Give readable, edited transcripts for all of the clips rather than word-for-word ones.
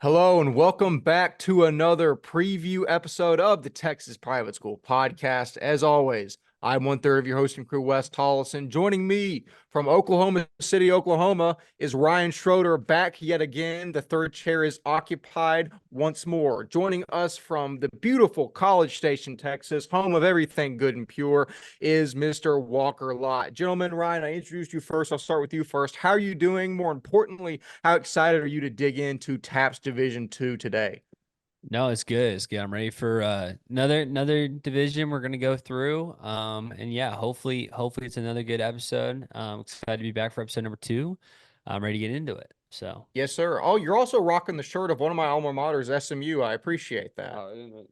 Hello and welcome back to another preview episode of the Texas Private School Podcast. As always, I'm one third of your host and crew, Wes Tolleson. Joining me from Oklahoma City, Oklahoma, is Ryan Schroeder back yet again. The third chair is occupied once more. Joining us from the beautiful College Station, Texas, home of everything good and pure, is Mr. Walker Lott. Gentlemen, Ryan, I introduced you first. I'll start with you first. How are you doing? More importantly, how excited are you to dig into TAPPS Division II today? No, it's good. It's good. I'm ready for another division we're gonna go through. And yeah, hopefully it's another good episode. Excited to be back for episode number two. I'm ready to get into it. So Yes, sir. Oh, you're also rocking the shirt of one of my alma maters, SMU. I appreciate that.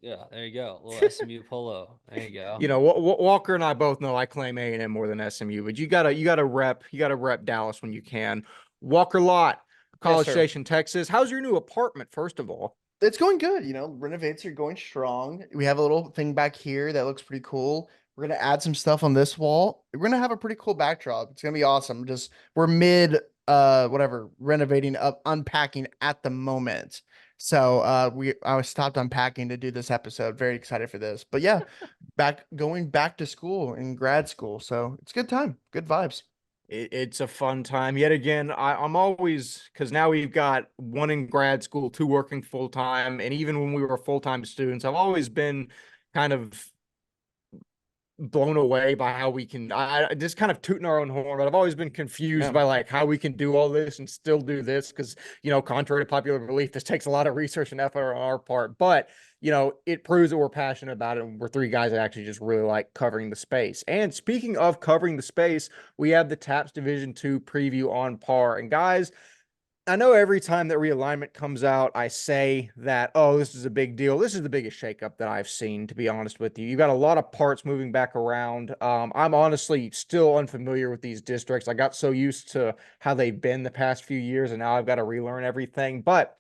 yeah, there you go. A little SMU polo. There you go. Walker and I both know I claim A&M more than SMU, but you gotta rep Dallas when you can. Walker Lott, Yes, College sir. Station, Texas. How's your new apartment, first of all? It's going good. Renovates are going strong. We have a little thing back here that looks pretty cool. We're gonna add some stuff on this wall. We're gonna have a pretty cool backdrop. It's gonna be awesome. Just we're mid whatever renovating up unpacking at the moment. So I was stopped unpacking to do this episode. Very excited for this. But yeah, going back to school in grad school. So it's a good time. Good vibes. It's a fun time. Yet again, I'm always, because now we've got one in grad school, two working full time, and even when we were full time students, I've always been kind of blown away by how we can I just kind of tooting our own horn, but I've always been confused Yeah. by like how we can do all this and still do this because contrary to popular belief, this takes a lot of research and effort on our part. But it proves that we're passionate about it, and we're three guys that actually just really like covering the space. And speaking of covering the space, we have the TAPPS Division II preview on par. And guys, I know every time that realignment comes out, I say that, oh, this is a big deal. This is the biggest shakeup that I've seen, to be honest with you. You got a lot of parts moving back around. I'm honestly still unfamiliar with these districts. I got so used to how they've been the past few years, and now I've got to relearn everything. But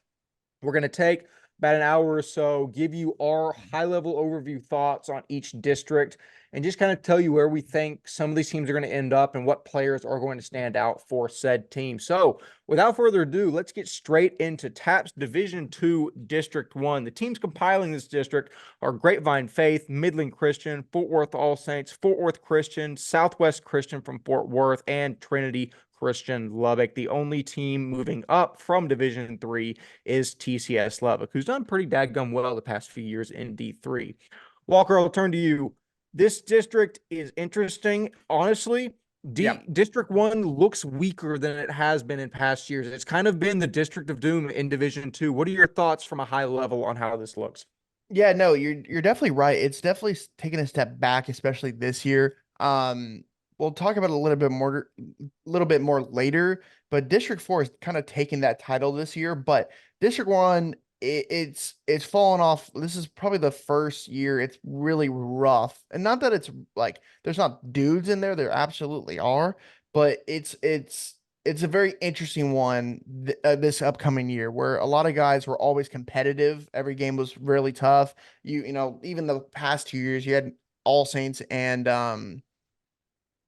we're going to take about an hour or so, give you our high level overview thoughts on each district, and just kind of tell you where we think some of these teams are going to end up and what players are going to stand out for said team. So, without further ado, let's get straight into TAPPS Division II District 1. The teams compiling this district are Grapevine Faith, Midland Christian, Fort Worth All Saints, Fort Worth Christian, Southwest Christian from Fort Worth, and Trinity Christian Lubbock. The only team moving up from Division 3 is TCS Lubbock, who's done pretty dadgum well the past few years in D3. Walker, I'll turn to you. This district is interesting. Honestly, Yeah. District 1 looks weaker than it has been in past years. It's kind of been the District of Doom in Division 2. What are your thoughts from a high level on how this looks? Yeah, no, you're definitely right. It's definitely taken a step back, especially this year. We'll talk about it a little bit more later, but District 4 is kind of taking that title this year, but District 1 it's fallen off. This is probably the first year it's really rough. And not that it's like there's not dudes in there, there absolutely are, but it's a very interesting one this upcoming year where a lot of guys were always competitive. Every game was really tough. Even the past 2 years, you had All Saints and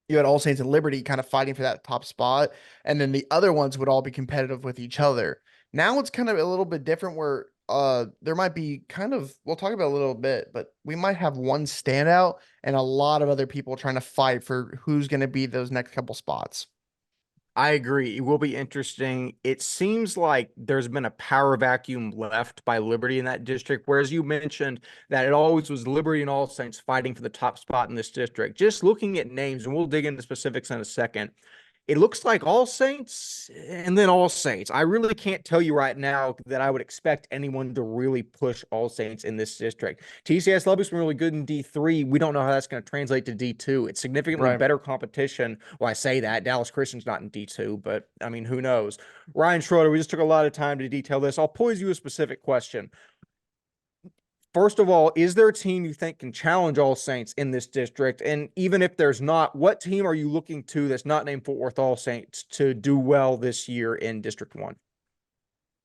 Liberty kind of fighting for that top spot, and then the other ones would all be competitive with each other. Now it's kind of a little bit different where there might be kind of we'll talk about a little bit, but we might have one standout and a lot of other people trying to fight for who's going to be those next couple spots. I agree. It will be interesting. It seems like there's been a power vacuum left by Liberty in that district, whereas you mentioned that it always was Liberty and All Saints fighting for the top spot in this district. Just looking at names, and we'll dig into specifics in a second, it looks like All Saints and then All Saints. I really can't tell you right now that I would expect anyone to really push All Saints in this district. TCS Lubbock's been really good in D3. We don't know how that's going to translate to D2. It's significantly Right. better competition. Well, I say that. Dallas Christian's not in D2, but I mean, who knows? Ryan Schroeder, we just took a lot of time to detail this. I'll pose you a specific question. First of all, is there a team you think can challenge All Saints in this district? And even if there's not, what team are you looking to that's not named Fort Worth All Saints to do well this year in District 1?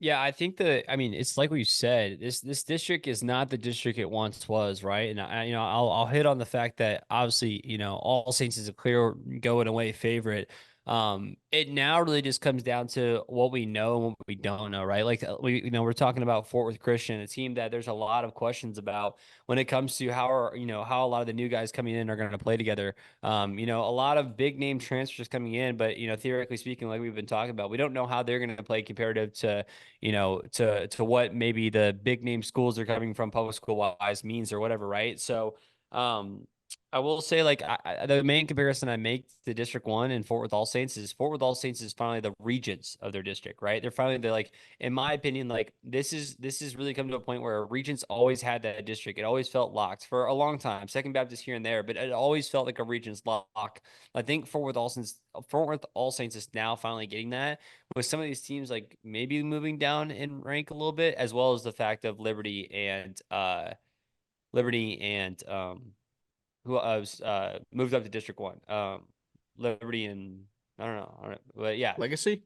Yeah, I mean, it's like what you said. This district is not the district it once was, right? And I'll hit on the fact that obviously, All Saints is a clear going away favorite. It now really just comes down to what we know and what we don't know, right? Like we're talking about Fort Worth Christian, a team that there's a lot of questions about when it comes to how a lot of the new guys coming in are going to play together. A lot of big name transfers coming in, but theoretically speaking, like we've been talking about, we don't know how they're going to play comparative to to what maybe the big name schools are coming from public school wise means or whatever, right? So. I will say, like, the main comparison I make to District 1 and Fort Worth All Saints is Fort Worth All Saints is finally the regents of their district, right? They're like, in my opinion, like this is really come to a point where regents always had that district. It always felt locked for a long time. Second Baptist here and there, but it always felt like a regents lock. I think Fort Worth All Saints is now finally getting that with some of these teams, like maybe moving down in rank a little bit, as well as the fact of Liberty and who was moved up to District 1. Liberty and I don't know, but yeah, Legacy.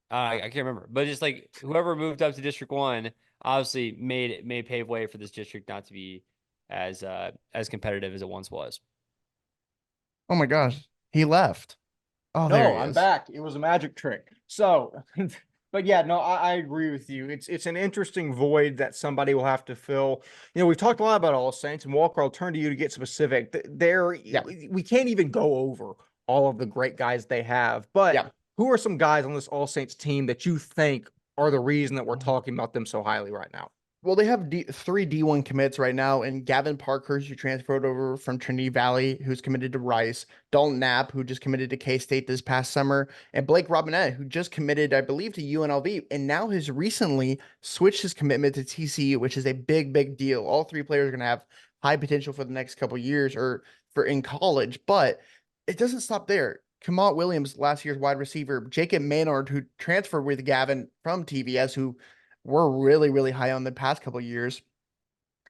I can't remember. But just like whoever moved up to District 1 obviously made pave way for this district not to be as competitive as it once was. Oh my gosh, he left. Oh, there No, he I'm is. back. It was a magic trick. So, but yeah, no, I agree with you. It's an interesting void that somebody will have to fill. We've talked a lot about All Saints, and Walker, I'll turn to you to get specific. Yeah, We can't even go over all of the great guys they have, but yeah. who are some guys on this All Saints team that you think are the reason that we're talking about them so highly right now? Well, they have three D1 commits right now, and Gavin Parkhurst, who transferred over from Trinity Valley, who's committed to Rice, Dalton Knapp, who just committed to K-State this past summer, and Blake Robinette, who just committed, I believe, to UNLV, and now has recently switched his commitment to TCU, which is a big, big deal. All three players are going to have high potential for the next couple years or for in college, but it doesn't stop there. Kamont Williams, last year's wide receiver, Jacob Maynard, who transferred with Gavin from TVS, who we're really, really high on the past couple years.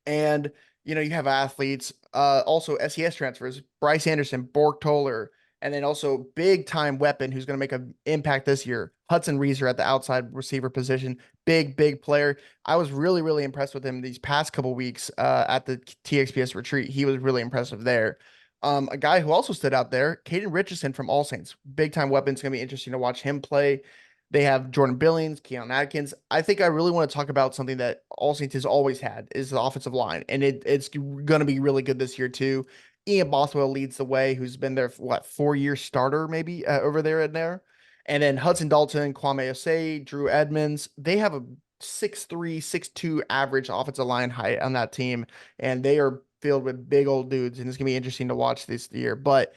And you have athletes, also SES transfers, Bryce Anderson, Bork Toller, and then also big time weapon who's going to make an impact this year. Hudson Reeser at the outside receiver position, big player. I was really, really impressed with him these past couple weeks at the TXPS retreat. He was really impressive there. A guy who also stood out there, Caden Richardson from All Saints, big time weapon. It's going to be interesting to watch him play. They have Jordan Billings, Keon Atkins. I think I really want to talk about something that All Saints has always had is the offensive line, and it's going to be really good this year too. Ian Bothwell leads the way, who's been there for 4 year starter maybe over there and there, and then Hudson Dalton, Kwame Osei, Drew Edmonds. They have a 6'3", 6'2" average offensive line height on that team, and they are filled with big old dudes, and it's gonna be interesting to watch this year. But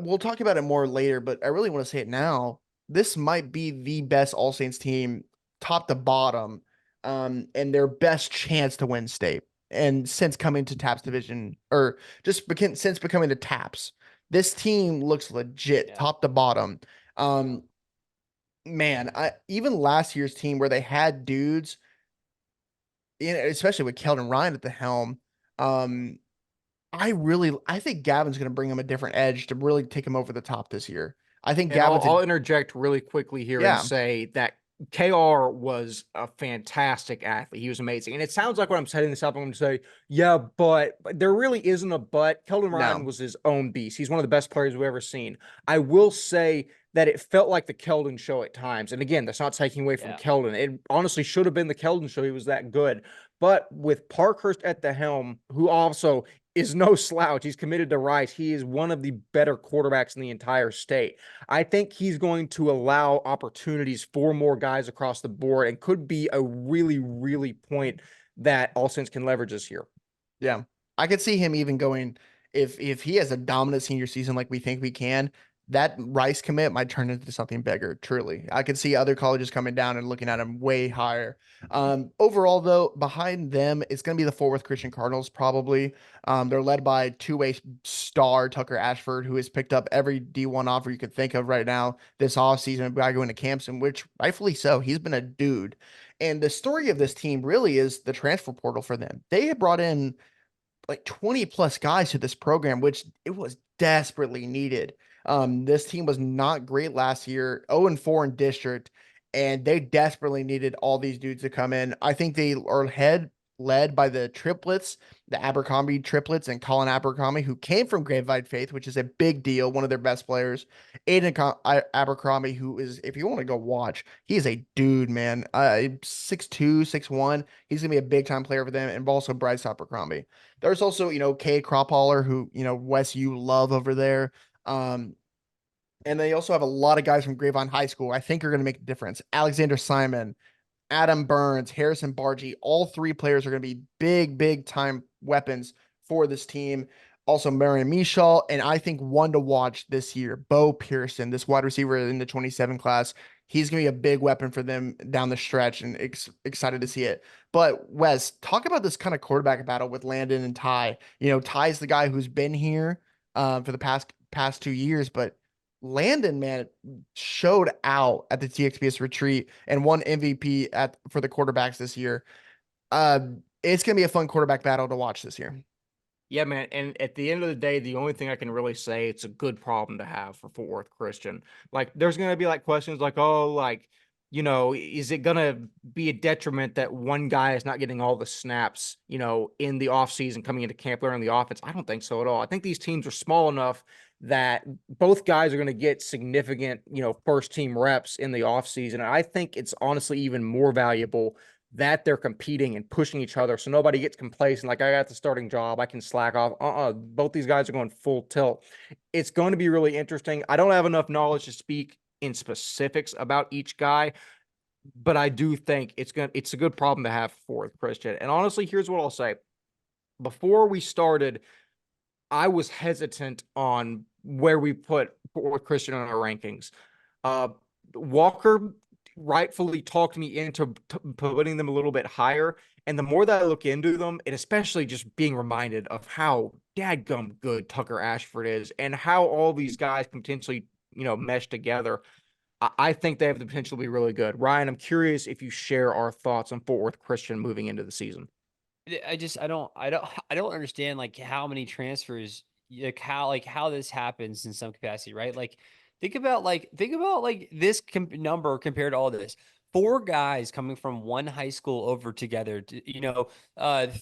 we'll talk about it more later, but I really want to say it now. This might be the best All Saints team, top to bottom, and their best chance to win state. And since coming to TAPPS division, or since becoming the TAPPS, this team looks legit, Yeah. top to bottom. Um, man, I even last year's team where they had dudes, especially with Keldon Ryan at the helm. Um, I think Gavin's going to bring him a different edge to really take him over the top this year. I think And I'll, Gavin's I'll interject really quickly here and yeah, say that KR was a fantastic athlete. He was amazing. And it sounds like when I'm setting this up, I'm going to say, yeah, but there really isn't a but. Keldon Ryan no, was his own beast. He's one of the best players we've ever seen. I will say that it felt like the Keldon show at times. And again, that's not taking away from Yeah. Keldon. It honestly should have been the Keldon show. He was that good. But with Parkhurst at the helm, who also is no slouch, he's committed to Rice. He is one of the better quarterbacks in the entire state. I think he's going to allow opportunities for more guys across the board and could be a really, really point that All Saints can leverage this year. yeah. I could see him even going if he has a dominant senior season like we think we can. That Rice commit might turn into something bigger. Truly, I could see other colleges coming down and looking at him way higher. Overall, though, behind them, it's going to be the Fort Worth Christian Cardinals probably. They're led by two-way star Tucker Ashford, who has picked up every D1 offer you could think of right now this offseason by going to camps, and which rightfully so. He's been a dude. And the story of this team really is the transfer portal for them. They have brought in like 20 plus guys to this program, which it was desperately needed. This team was not great last year, 0-4 in district, and they desperately needed all these dudes to come in. I think they are ahead led by the triplets, the Abercrombie triplets, and Colin Abercrombie, who came from Grapevine Faith, which is a big deal, one of their best players. Abercrombie, who is, if you want to go watch, he is a dude, man. 6'2", 6'1". He's gonna be a big time player for them, and also Bryce Abercrombie. There's also, Kay Cropholler, who, Wes, you love over there. Um, and they also have a lot of guys from Grapevine High School I think are going to make a difference. Alexander Simon, Adam Burns, Harrison Bargy, all three players are going to be big, big time weapons for this team. Also, Marion Michal, and I think one to watch this year, Bo Pearson, this wide receiver in the 27 class. He's going to be a big weapon for them down the stretch, and excited to see it. But Wes, talk about this kind of quarterback battle with Landon and Ty. Ty's the guy who's been here for the past 2 years, but Landon, man, showed out at the TXPS retreat and won MVP for the quarterbacks this year. It's gonna be a fun quarterback battle to watch this year. Yeah, man. And at the end of the day, the only thing I can really say, it's a good problem to have for Fort Worth Christian. Like, there's going to be like questions like, oh, like, is it going to be a detriment that one guy is not getting all the snaps, in the offseason coming into camp learning the offense? I don't think so at all. I think these teams are small enough that both guys are going to get significant, first team reps in the offseason. And I think it's honestly even more valuable that they're competing and pushing each other so nobody gets complacent, like, I got the starting job, I can slack off. Both these guys are going full tilt. It's going to be really interesting. I don't have enough knowledge to speak in specifics about each guy, but I do think it's a good problem to have for Christian. And honestly, here's what I'll say. Before we started, I was hesitant on where we put Fort Christian on our rankings. Walker rightfully talked me into putting them a little bit higher. And the more that I look into them, and especially just being reminded of how dadgum good Tucker Ashford is and how all these guys can potentially, mesh together, I think they have the potential to be really good. Ryan, I'm curious if you share our thoughts on Fort Worth Christian moving into the season. I don't understand like how many transfers, like how this happens in some capacity, right? Like think about like this number compared to all this. Four guys coming from one high school over together,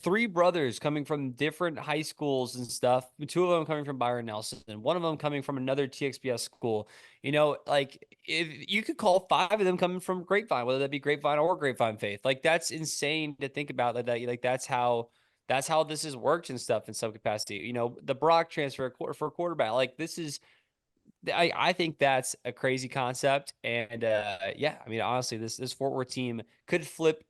three brothers coming from different high schools and stuff. Two of them coming from Byron Nelson, and one of them coming from another TXPS school. Like if you could call five of them coming from Grapevine, whether that be Grapevine or Grapevine Faith, like that's insane to think about. Like that's how this has worked and stuff in some capacity. The Brock transfer for quarterback, like this is. I think that's a crazy concept, and yeah, I mean honestly, this Fort Worth team could flip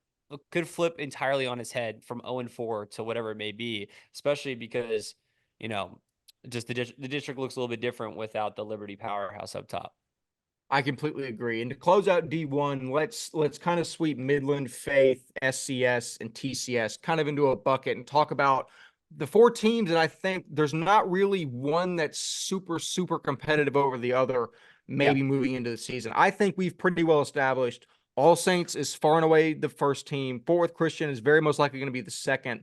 entirely on its head from 0-4 to whatever it may be, especially because you know just the district looks a little bit different without the Liberty powerhouse up top. I completely agree. And to close out D1, let's kind of sweep Midland, Faith, SCS, and TCS kind of into a bucket and talk about the four teams that I think there's not really one that's super, super competitive over the other, Yeah. maybe moving into the season. I think we've pretty well established All Saints is far and away the first team. Fort Worth Christian is very most likely going to be the second.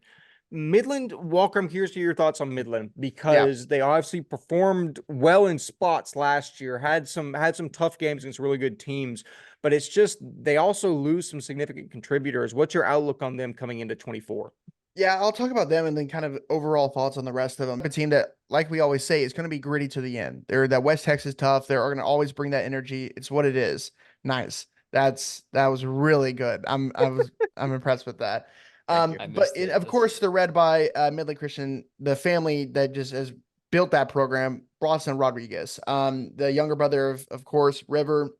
Midland, Walker, I'm curious to hear your thoughts on Midland because they obviously performed well in spots last year, had some tough games against really good teams, but it's just they also lose some significant contributors. What's your outlook on them coming into 24? Yeah, I'll talk about them and then kind of overall thoughts on the rest of them. A team that, like we always say, is going to be gritty to the end. They're that West Texas tough. They're going to always bring that energy. It's what it is. Nice. That was really good. I'm impressed with that. Thank you. I But missed it. of course, they're led by Midland Christian, the family that just has built that program, Bronson Rodriguez, the younger brother of course, River.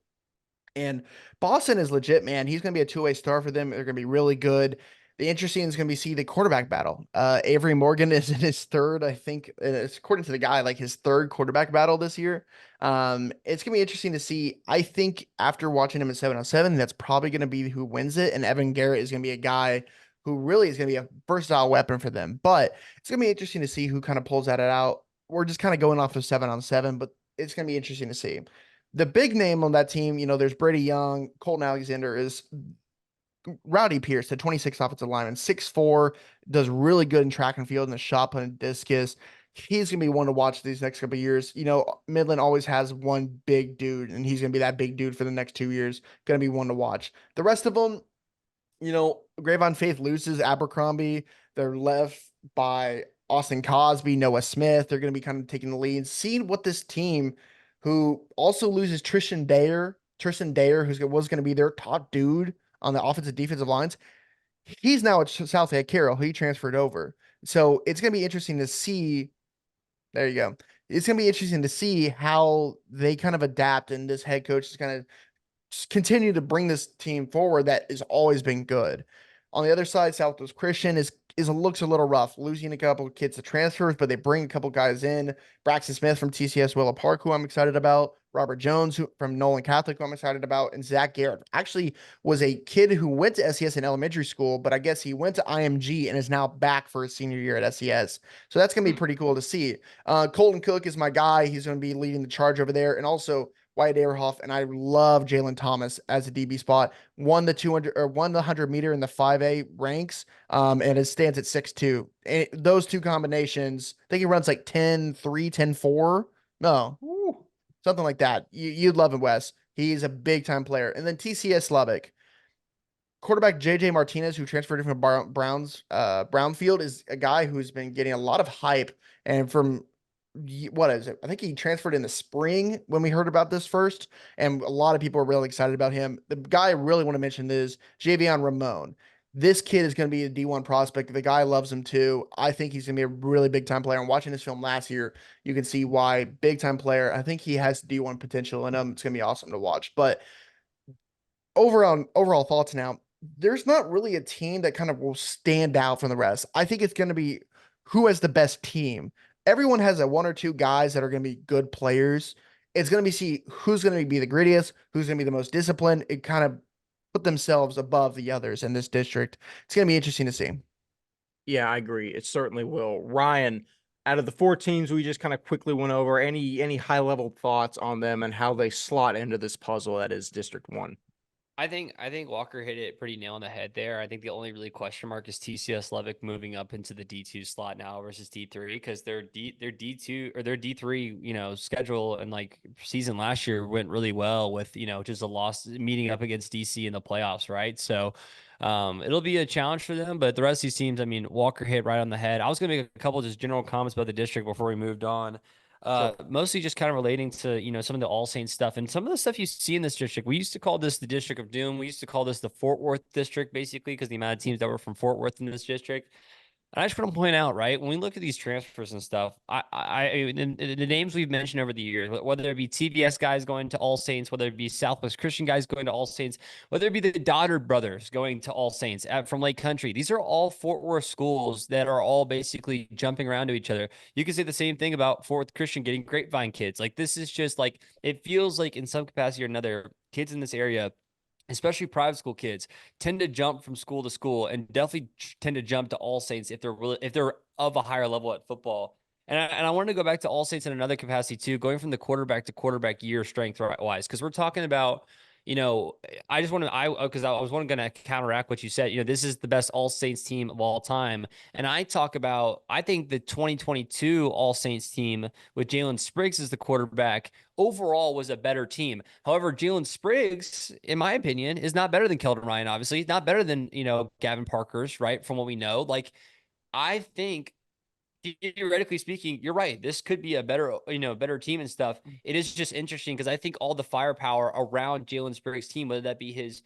And Boston is legit, man. He's going to be a two-way star for them. They're going to be really good. The interesting is going to be see the quarterback battle. Avery Morgan is in his third, I think, it's according to the guy, like his third quarterback battle this year. It's going to be interesting to see. I think after watching him at 7-on-7, that's probably going to be who wins it. And Evan Garrett is going to be a guy who really is going to be a versatile weapon for them. But it's going to be interesting to see who kind of pulls that out. We're just kind of going off of 7-on-7, but it's going to be interesting to see. The big name on that team, there's Brady Young, Colton Alexander, is Rowdy Pierce, the 26th offensive lineman, 6'4", does really good in track and field and the shot put and discus. He's going to be one to watch these next couple of years. Midland always has one big dude, and he's going to be that big dude for the next 2 years. Going to be one to watch. The rest of them, Grave on Faith loses Abercrombie. They're left by Austin Cosby, Noah Smith. They're going to be kind of taking the lead. Seeing what this team, who also loses Tristan Dare, who was going to be their top dude on the offensive defensive lines. He's now at Southhead Carroll. He transferred over. So it's going to be interesting to see. There you go. It's going to be interesting to see how they kind of adapt, and this head coach is going to continue to bring this team forward that has always been good. On the other side, Southwest Christian looks a little rough, losing a couple of kids to transfers, but they bring a couple guys in. Braxton Smith from TCS Willow Park, who I'm excited about. Robert Jones from Nolan Catholic, who I'm excited about, and Zach Garrett actually was a kid who went to SES in elementary school, but I guess he went to IMG and is now back for his senior year at SES. So that's gonna be pretty cool to see. Colton Cook is my guy. He's going to be leading the charge over there, and also Wyatt Aberhoff, and I love Jalen Thomas as a DB spot. Won the 100 meter in the 5A ranks, and it stands at 6'2". And those two combinations, I think he runs like 10-3, 10-4. No, something like that. You'd love him, Wes. He's a big time player. And then TCS Lubbock. Quarterback JJ Martinez, who transferred from Brownfield, is a guy who's been getting a lot of hype. And from what is it? I think he transferred in the spring when we heard about this first, and a lot of people are really excited about him. The guy I really want to mention is Javion Ramon. This kid is going to be a D1 prospect. The guy loves him too. I think he's going to be a really big time player. And watching this film last year, you can see why. Big time player. I think he has D1 potential in him. It's going to be awesome to watch. But overall thoughts now, there's not really a team that kind of will stand out from the rest. I think it's going to be who has the best team. Everyone has a one or two guys that are going to be good players. It's going to be see who's going to be the grittiest, who's going to be the most disciplined. It kind of put themselves above the others in this district. It's going to be interesting to see. Yeah, I agree. It certainly will. Ryan, out of the 4 teams we just kind of quickly went over, any high level thoughts on them and how they slot into this puzzle that is District 1? I think Walker hit it pretty nail on the head there. I think the only really question mark is TCS Lubbock moving up into the D2 slot now versus D3, because their D2 or their D3, schedule and like season last year went really well with, just a loss meeting up against DC in the playoffs, right? So it'll be a challenge for them, but the rest of these teams, I mean, Walker hit right on the head. I was going to make a couple just general comments about the district before we moved on. Mostly just kind of relating to, some of the All Saints stuff and some of the stuff you see in this district. We used to call this the District of Doom. We used to call this the Fort Worth district, basically, because the amount of teams that were from Fort Worth in this district. And I just want to point out, right, when we look at these transfers and stuff, the names we've mentioned over the years, whether it be TBS guys going to All Saints, whether it be Southwest Christian guys going to All Saints, whether it be the Doddard brothers going to All Saints from Lake Country, these are all Fort Worth schools that are all basically jumping around to each other. You can say the same thing about Fort Worth Christian getting Grapevine kids. Like, this is just like, it feels like in some capacity or another, kids in this area, especially private school kids, tend to jump from school to school and definitely tend to jump to All Saints if they're of a higher level at football. And I wanted to go back to All Saints in another capacity too, going from the quarterback to quarterback year strength wise, because we're talking about, I just want to, because I was going to counteract what you said. This is the best All Saints team of all time. And I think the 2022 All Saints team with Jalen Spriggs as the quarterback overall was a better team. However, Jalen Spriggs, in my opinion, is not better than Keldon Ryan, obviously. He's not better than, Gavin Parker's, right? From what we know. Like, I think, theoretically speaking, you're right. This could be a better team and stuff. It is just interesting because I think all the firepower around Jalen Spriggs' team, whether that be his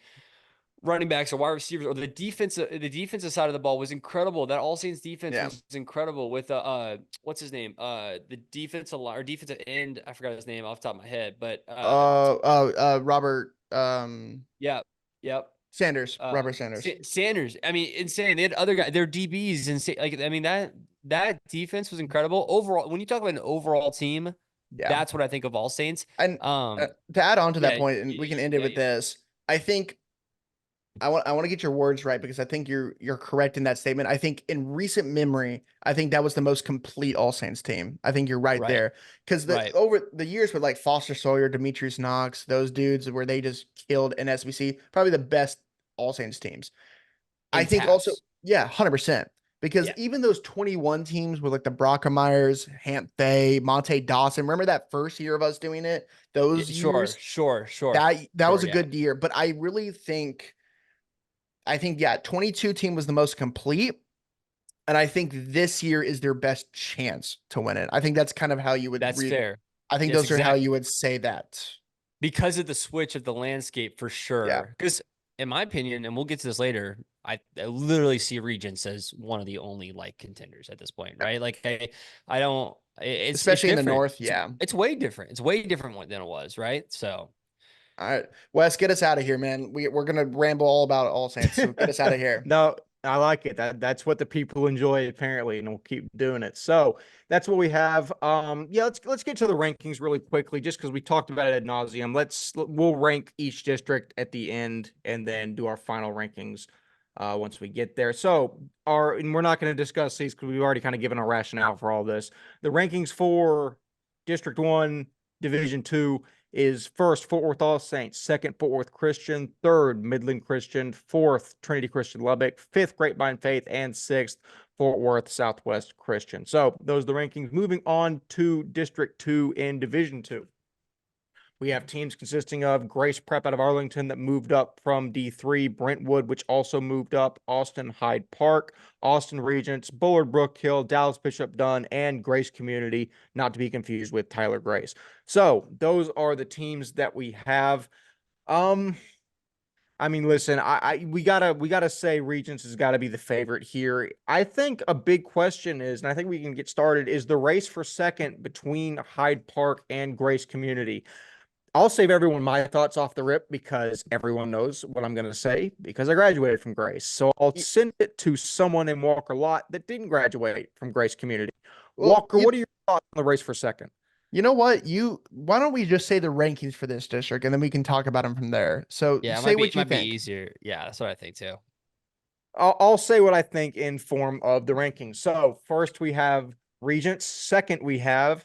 running backs or wide receivers or the defensive side of the ball, was incredible. That All Saints defense was incredible with what's his name? The defensive end, I forgot his name off the top of my head, but Robert yeah, yep. Sanders, Robert Sanders. Sanders. I mean, insane. They had other guys, their DBs insane. Like, I mean, that defense was incredible. Overall, when you talk about an overall team, that's what I think of All Saints. And to add on to that point, and we can end it with this. I think I want to get your words right, because I think you're correct in that statement. I think in recent memory, I think that was the most complete All Saints team. I think you're right there, because over the years with like Foster Sawyer, Demetrius Knox, those dudes where they just killed in SBC, probably the best All Saints teams. I think also, 100%. Because even those 21 teams with like the Brockermeyers, Hamp Fay, Monte Dawson, remember that first year of us doing it? Those years? Sure. That was a good year. But I really think I think, yeah, 22 team was the most complete. And I think this year is their best chance to win it. I think that's kind of how you would That's read. fair. I think That's those are how you exactly would say that. because of the switch of the landscape for Yeah. sure. Because in my opinion, and we'll get to this later, I literally see Regents as one of the only like contenders at this point, right? Like I don't. It's Especially in the different. North. Yeah. It's way different. It's way different than it was, right? So All right. Wes, get us out of here, man. We're going to ramble all about All Saints. So get us out of here. No, I like it. That's what the people enjoy apparently, and we'll keep doing it. So that's what we have. Yeah, let's get to the rankings really quickly, just because we talked about it ad nauseum. We'll rank each district at the end, and then do our final rankings once we get there. So and we're not going to discuss these because we've already kind of given a rationale for all this. The rankings for District 1, Division 2 is first Fort Worth All Saints, second Fort Worth Christian, third Midland Christian, fourth Trinity Christian Lubbock, fifth Grapevine Faith, and sixth Fort Worth Southwest Christian. So those are the rankings. Moving on to District 2 in Division 2. We have teams consisting of Grace Prep out of Arlington that moved up from D3, Brentwood, which also moved up, Austin Hyde Park, Austin Regents, Bullard Brook Hill, Dallas Bishop Dunn, and Grace Community, not to be confused with Tyler Grace. So those are the teams that we have. I mean, listen, we gotta say Regents has got to be the favorite here. I think a big question is, and I think we can get started, is the race for second between Hyde Park and Grace Community. I'll save everyone my thoughts off the rip because everyone knows what I'm going to say because I graduated from Grace. So I'll send it to someone in Walker Lott that didn't graduate from Grace Community. Well, Walker, what are your thoughts on the race for second? you know what? Why don't we just say the rankings for this district and then we can talk about them from there. So yeah, say what it you might be think. easier. Yeah, that's what I think too. I'll say what I think in form of the rankings. So first we have Regents. Second, we have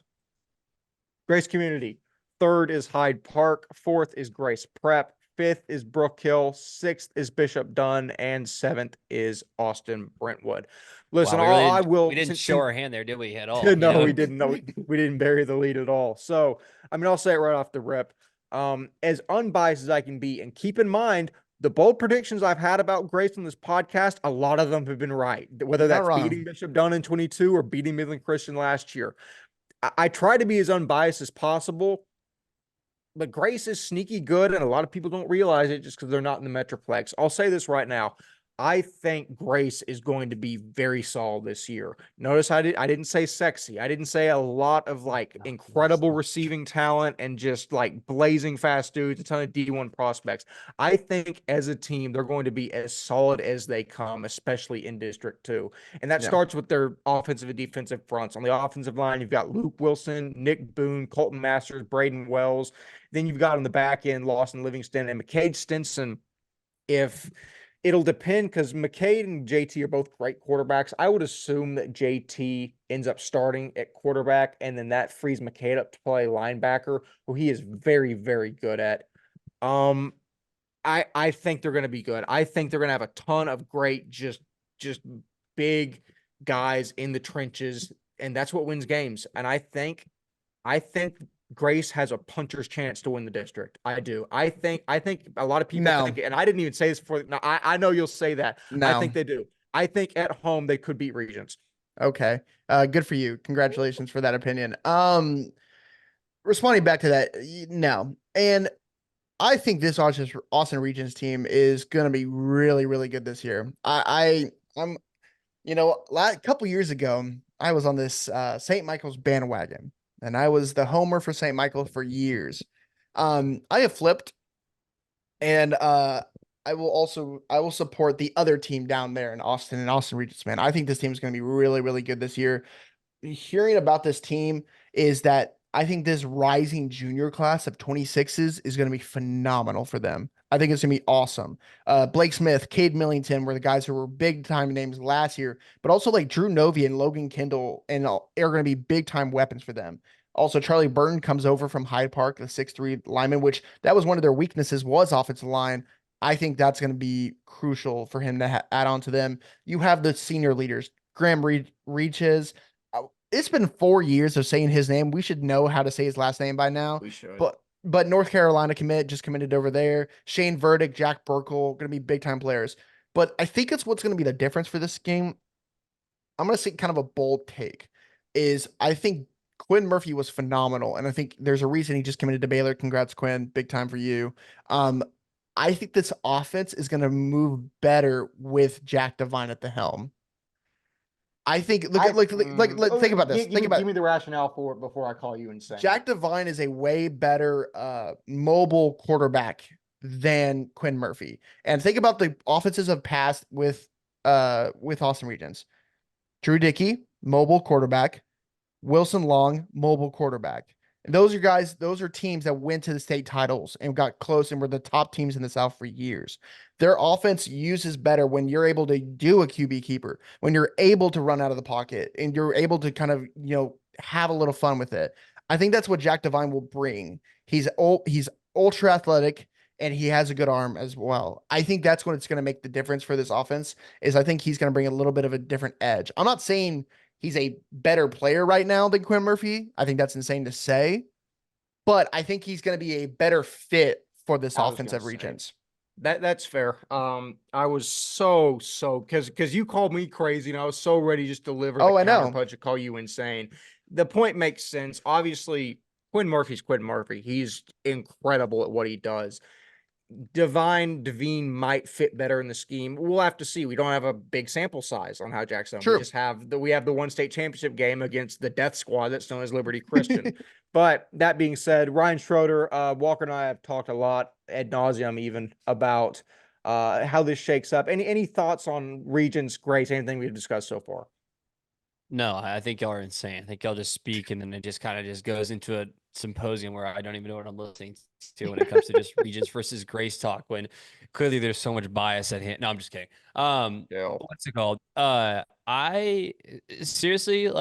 Grace Community. Third is Hyde Park. Fourth is Grace Prep. Fifth is Brook Hill. Sixth is Bishop Dunn. And seventh is Austin Brentwood. Listen, Wow, I will. we didn't show our hand there, did we, at all? No, we didn't. No, we didn't bury the lead at all. So, I mean, I'll say it right off the rip. As unbiased as I can be, and keep in mind, the bold predictions I've had about Grace on this podcast, a lot of them have been right. Whether You're not that's wrong. beating Bishop Dunn in 22 or beating Midland Christian last year. I try to be as unbiased as possible, but Grace is sneaky good, and a lot of people don't realize it just because they're not in the Metroplex. I'll say this right now. I think Grace is going to be very solid this year. Notice I didn't say sexy. I didn't say a lot of like incredible receiving talent and just like blazing fast dudes, a ton of D1 prospects. I think as a team, they're going to be as solid as they come, especially in District 2. And that starts with their offensive and defensive fronts. On the offensive line, you've got Luke Wilson, Nick Boone, Colton Masters, Braden Wells. Then you've got on the back end, Lawson Livingston and McCade Stinson. If It'll depend because McCade and JT are both great quarterbacks. I would assume that JT ends up starting at quarterback, and then that frees McCade up to play linebacker, who he is very, very good at. I think they're going to be good. I think they're going to have a ton of great, just big guys in the trenches, and that's what wins games. And I think Grace has a puncher's chance to win the district. I do. I think a lot of people think, and I didn't even say this before. No, I know you'll say that. I think they do. I think at home they could beat Regents. Okay. Good for you. Congratulations for that opinion. Responding back to that, no. And I think this Austin Regents team is going to be really, really good this year. I'm, a couple years ago, I was on this St. Michael's bandwagon, and I was the homer for St. Michael for years. I have flipped, and I will support the other team down there in Austin and Austin Regents, man. I think this team is going to be really, really good this year. Hearing about this team is that I think this rising junior class of 26s is going to be phenomenal for them. I think it's going to be awesome. Blake Smith, Cade Millington were the guys who were big time names last year, but also like Drew Novy and Logan Kendall and are going to be big time weapons for them. Also, Charlie Burton comes over from Hyde Park, the 6'3" lineman, which that was one of their weaknesses was offensive line. I think that's going to be crucial for him to add on to them. You have the senior leaders, Graham Reaches. It's been 4 years of saying his name. We should know how to say his last name by now. We should. But North Carolina just committed over there. Shane Verdick, Jack Burkle, going to be big time players. But I think it's what's going to be the difference for this game. I'm going to say kind of a bold take is I think Quinn Murphy was phenomenal. And I think there's a reason he just committed to Baylor. Congrats, Quinn. Big time for you. I think this offense is going to move better with Jack Devine at the helm. I think think about this. Give me the rationale for it before I call you insane. Jack Devine is a way better mobile quarterback than Quinn Murphy. And think about the offenses of past with Austin Regents. Drew Dickey, mobile quarterback. Wilson Long, mobile quarterback. And those are teams that went to the state titles and got close and were the top teams in the South for years. Their offense uses better when you're able to do a QB keeper, when you're able to run out of the pocket and you're able to kind of, have a little fun with it. I think that's what Jack Devine will bring. He's ultra athletic and he has a good arm as well. I think that's what it's going to make the difference for this offense is I think he's going to bring a little bit of a different edge. I'm not saying he's a better player right now than Quinn Murphy. I think that's insane to say, but I think he's going to be a better fit for this offensive Regents. That's fair. I was so because you called me crazy and I was so ready to just deliver the counter punch and call you insane. The point makes sense. Obviously, Quinn Murphy's Quinn Murphy. He's incredible at what he does. Devine might fit better in the scheme. We'll have to see. We don't have a big sample size on how Jackson. True. We just have the one state championship game against the death squad that's known as Liberty Christian. But that being said, Ryan Schroeder, Walker and I have talked a lot ad nauseum even about how this shakes up. Any thoughts on Regents, Grace, anything we've discussed so far? No, I think y'all are insane. I think y'all just speak and then it just kind of just goes into a symposium where I don't even know what I'm listening to when it comes to just Regents versus Grace talk, when clearly there's so much bias at hand. No, I'm just kidding. What's it called? I seriously,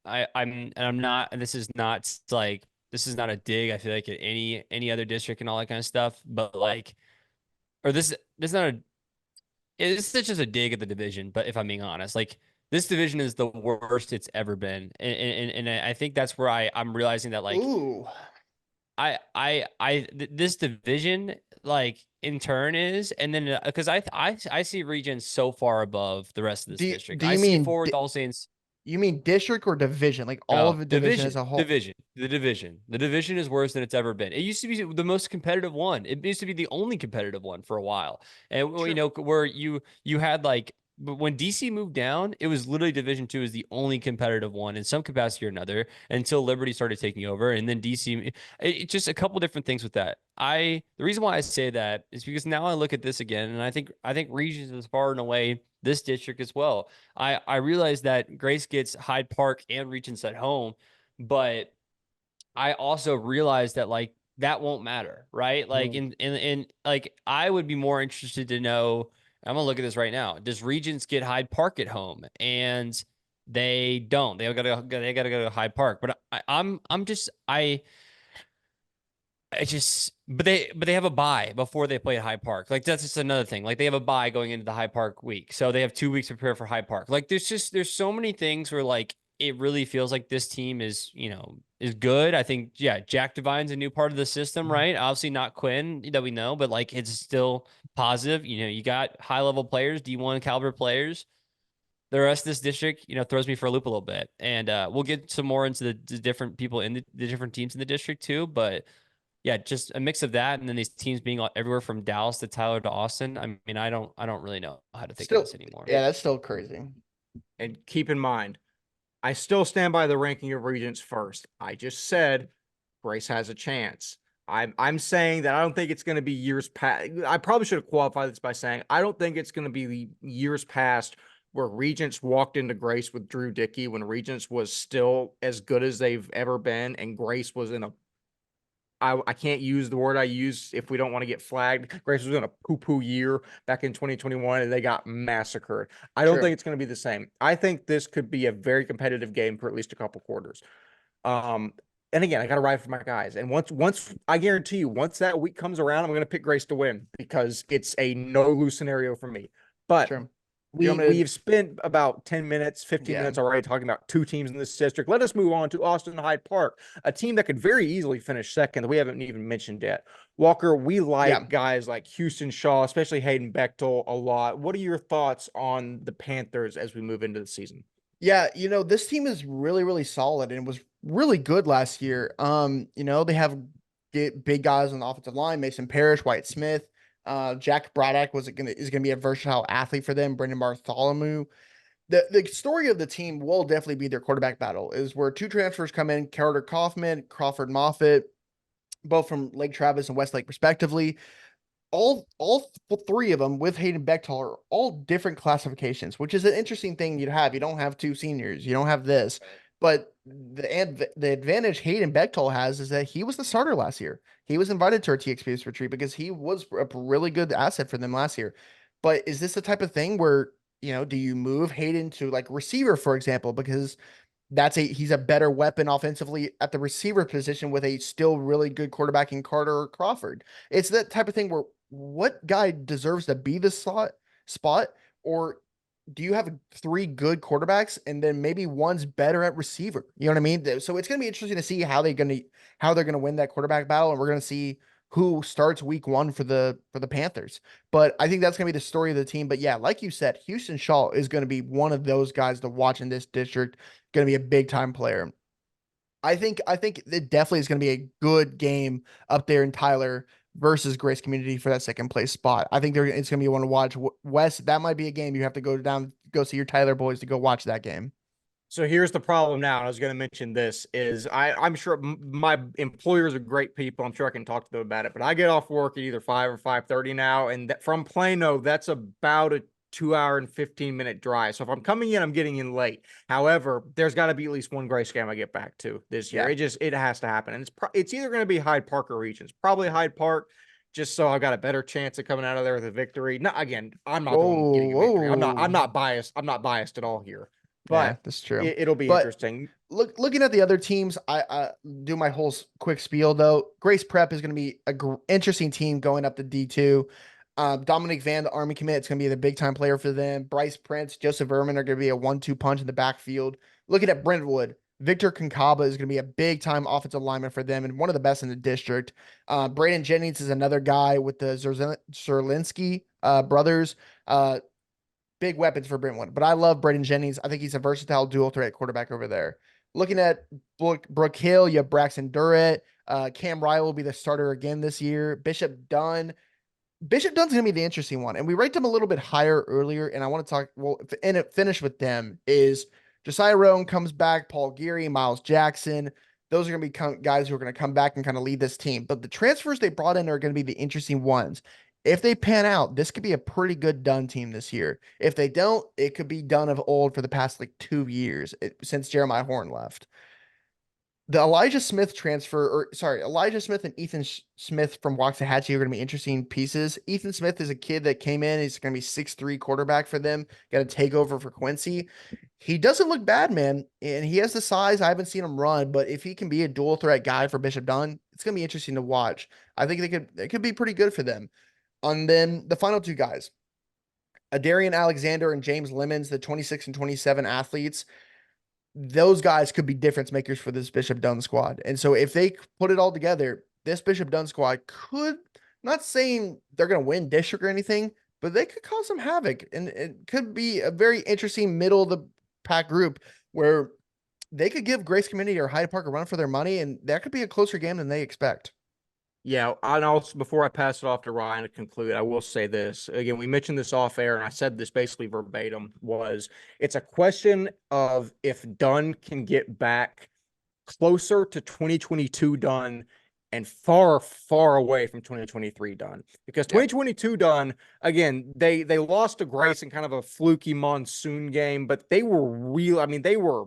I'm not, and this is not a dig. I feel like at any other district and all that kind of stuff, but it's just a dig at the division. But if I'm being honest, this division is the worst it's ever been, and I think that's where I'm realizing that this division in turn is, and then because I see Regents so far above the rest of this district. Do you mean Forward All Saints? You mean district or division? All of the division as a whole? The division is worse than it's ever been. It used to be the most competitive one. It used to be the only competitive one for a while. And where you had but when DC moved down, it was literally Division II is the only competitive one in some capacity or another until Liberty started taking over. And then DC, it's just a couple different things with that. The reason why I say that is because now I look at this again, and I think Regents is far and away this district as well. I realize that Grace gets Hyde Park and Regents at home, but I also realize that that won't matter, right? I would be more interested to know. I'm gonna look at this right now. Does Regents get Hyde Park at home? And they don't. They gotta go to Hyde Park. But but they have a bye before they play at Hyde Park. That's just another thing. They have a bye going into the Hyde Park week, so they have 2 weeks to prepare for Hyde Park. There's so many things where it really feels like this team is good. I think Jack Devine's a new part of the system, right? Obviously not Quinn that we know, but it's still positive. You got high level players, D1 caliber players. The rest of this district, throws me for a loop a little bit, and we'll get some more into the different people in the different teams in the district too. But yeah, just a mix of that, and then these teams being everywhere from Dallas to Tyler to Austin. I mean, I don't really know how to think of this anymore. Yeah, that's still crazy. And keep in mind, I still stand by the ranking of Regents first. I just said Grace has a chance. I'm saying that I don't think it's going to be years past. I probably should have qualified this by saying I don't think it's going to be the years past where Regents walked into Grace with Drew Dickey when Regents was still as good as they've ever been, and Grace was in a I can't use the word I use if we don't want to get flagged. Grace was in a poo-poo year back in 2021, and they got massacred. I don't think it's going to be the same. I think this could be a very competitive game for at least a couple quarters. And again, I got to ride for my guys. And once I guarantee you, once that week comes around, I'm going to pick Grace to win because it's a no-lose scenario for me. But we've spent about 10 minutes, 15 minutes already talking about two teams in this district. Let us move on to Austin Hyde Park, a team that could very easily finish second that we haven't even mentioned yet. Walker, we Yeah. like guys like Houston Shaw, especially Hayden Bechtel, a lot. What are your thoughts on the Panthers as we move into the season? Yeah, this team is really, really solid and was really good last year. They have big guys on the offensive line, Mason Parrish, White Smith, Jack Braddock is gonna be a versatile athlete for them, Brendan Bartholomew. The story of the team will definitely be their quarterback battle, is where two transfers come in, Carter Kaufman, Crawford Moffitt, both from Lake Travis and Westlake respectively. All three of them with Hayden Bechtel are all different classifications, which is an interesting thing you'd have. You don't have two seniors, you don't have this, but the advantage Hayden Bechtel has is that he was the starter last year. He was invited to our TXP's retreat because he was a really good asset for them last year. But is this the type of thing where, do you move Hayden to like receiver, for example, because he's a better weapon offensively at the receiver position with a still really good quarterback in Carter or Crawford. It's that type of thing where what guy deserves to be the spot, or do you have three good quarterbacks and then maybe one's better at receiver? You know what I mean? So it's gonna be interesting to see how they're gonna win that quarterback battle, and we're gonna see who starts week one for the Panthers. But I think that's gonna be the story of the team. But yeah, like you said, Houston Shaw is gonna be one of those guys to watch in this district, gonna be a big time player. I think it definitely is going to be a good game up there in Tyler versus Grace Community for that second place spot. I think it's going to be one to watch. Wes, that might be a game you have to go see your Tyler boys to go watch that game. So here's the problem now, and I was going to mention this, is I'm sure my employers are great people. I'm sure I can talk to them about it, but I get off work at either 5 or 5:30 now, and from Plano, that's about a 2 hour and 15-minute drive. So if I'm coming in, I'm getting in late. However, there's got to be at least one Grace game I get back to this year. Yeah. It has to happen, and it's either going to be Hyde Park or Regions. Probably Hyde Park, just so I got a better chance of coming out of there with a victory. No, again, I'm not the one Whoa, getting a victory. I'm whoa. not biased. I'm not biased at all here, Yeah, but that's true. it'll be But interesting. looking at the other teams, I do my whole quick spiel though. Grace Prep is going to be a interesting team going up to D2. Dominic Van, the Army commit, it's going to be the big time player for them. Bryce Prince, Joseph Verman are going to be a 1-2 punch in the backfield. Looking at Brentwood, Victor Concaba is going to be a big time offensive lineman for them and one of the best in the district. Braden Jennings is another guy with the Zerlinski brothers. Big weapons for Brentwood. But I love Braden Jennings. I think he's a versatile dual threat quarterback over there. Looking at Brook Hill, you have Braxton Durrett. Cam Ryle will be the starter again this year. Bishop Dunn. Bishop Dunn's going to be the interesting one. And we ranked them a little bit higher earlier. And I want to talk, and it finish with them is Josiah Rowan comes back, Paul Geary, Miles Jackson. Those are going to be guys who are going to come back and kind of lead this team. But the transfers they brought in are going to be the interesting ones. If they pan out, this could be a pretty good Dunn team this year. If they don't, it could be Dunn of old for the past like 2 years since Jeremiah Horn left. The Elijah Smith transfer, or sorry, Elijah Smith and Ethan Smith from Waxahachie are going to be interesting pieces. Ethan Smith is a kid that came in. He's going to be 6'3" quarterback for them. Got to take over for Quincy. He doesn't look bad, man. And he has the size. I haven't seen him run, but if he can be a dual threat guy for Bishop Dunn, it's going to be interesting to watch. I think it could be pretty good for them. And then the final two guys, Adarian Alexander and James Lemons, the 26 and 27 athletes, those guys could be difference makers for this Bishop Dunn squad. And so if they put it all together, this Bishop Dunn squad could, not saying they're going to win district or anything, but they could cause some havoc. And it could be a very interesting middle of the pack group where they could give Grace Community or Hyde Park a run for their money. And that could be a closer game than they expect. Yeah, and also before I pass it off to Ryan to conclude, I will say this. Again, we mentioned this off air, and I said this basically verbatim, was it's a question of if Dunn can get back closer to 2022 Dunn and far, far away from 2023 Dunn. Because 2022 Dunn, again, they lost to Grace in kind of a fluky monsoon game, but they were real. I mean, they were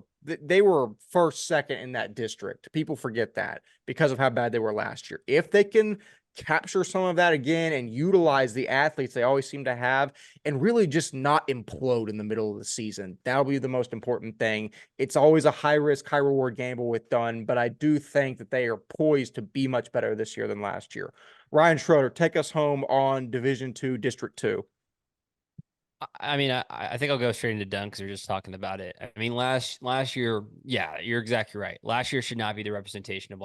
first, second in that district. People forget that because of how bad they were last year. If they can capture some of that again and utilize the athletes they always seem to have and really just not implode in the middle of the season, that'll be the most important thing. It's always a high risk, high reward gamble with Dunn, but I do think that they are poised to be much better this year than last year. Ryan Schroeder, take us home on Division II, District 2. I mean, I think I'll go straight into dunk because we're just talking about it. I mean, last year, yeah, you're exactly right. Last year should not be the representation of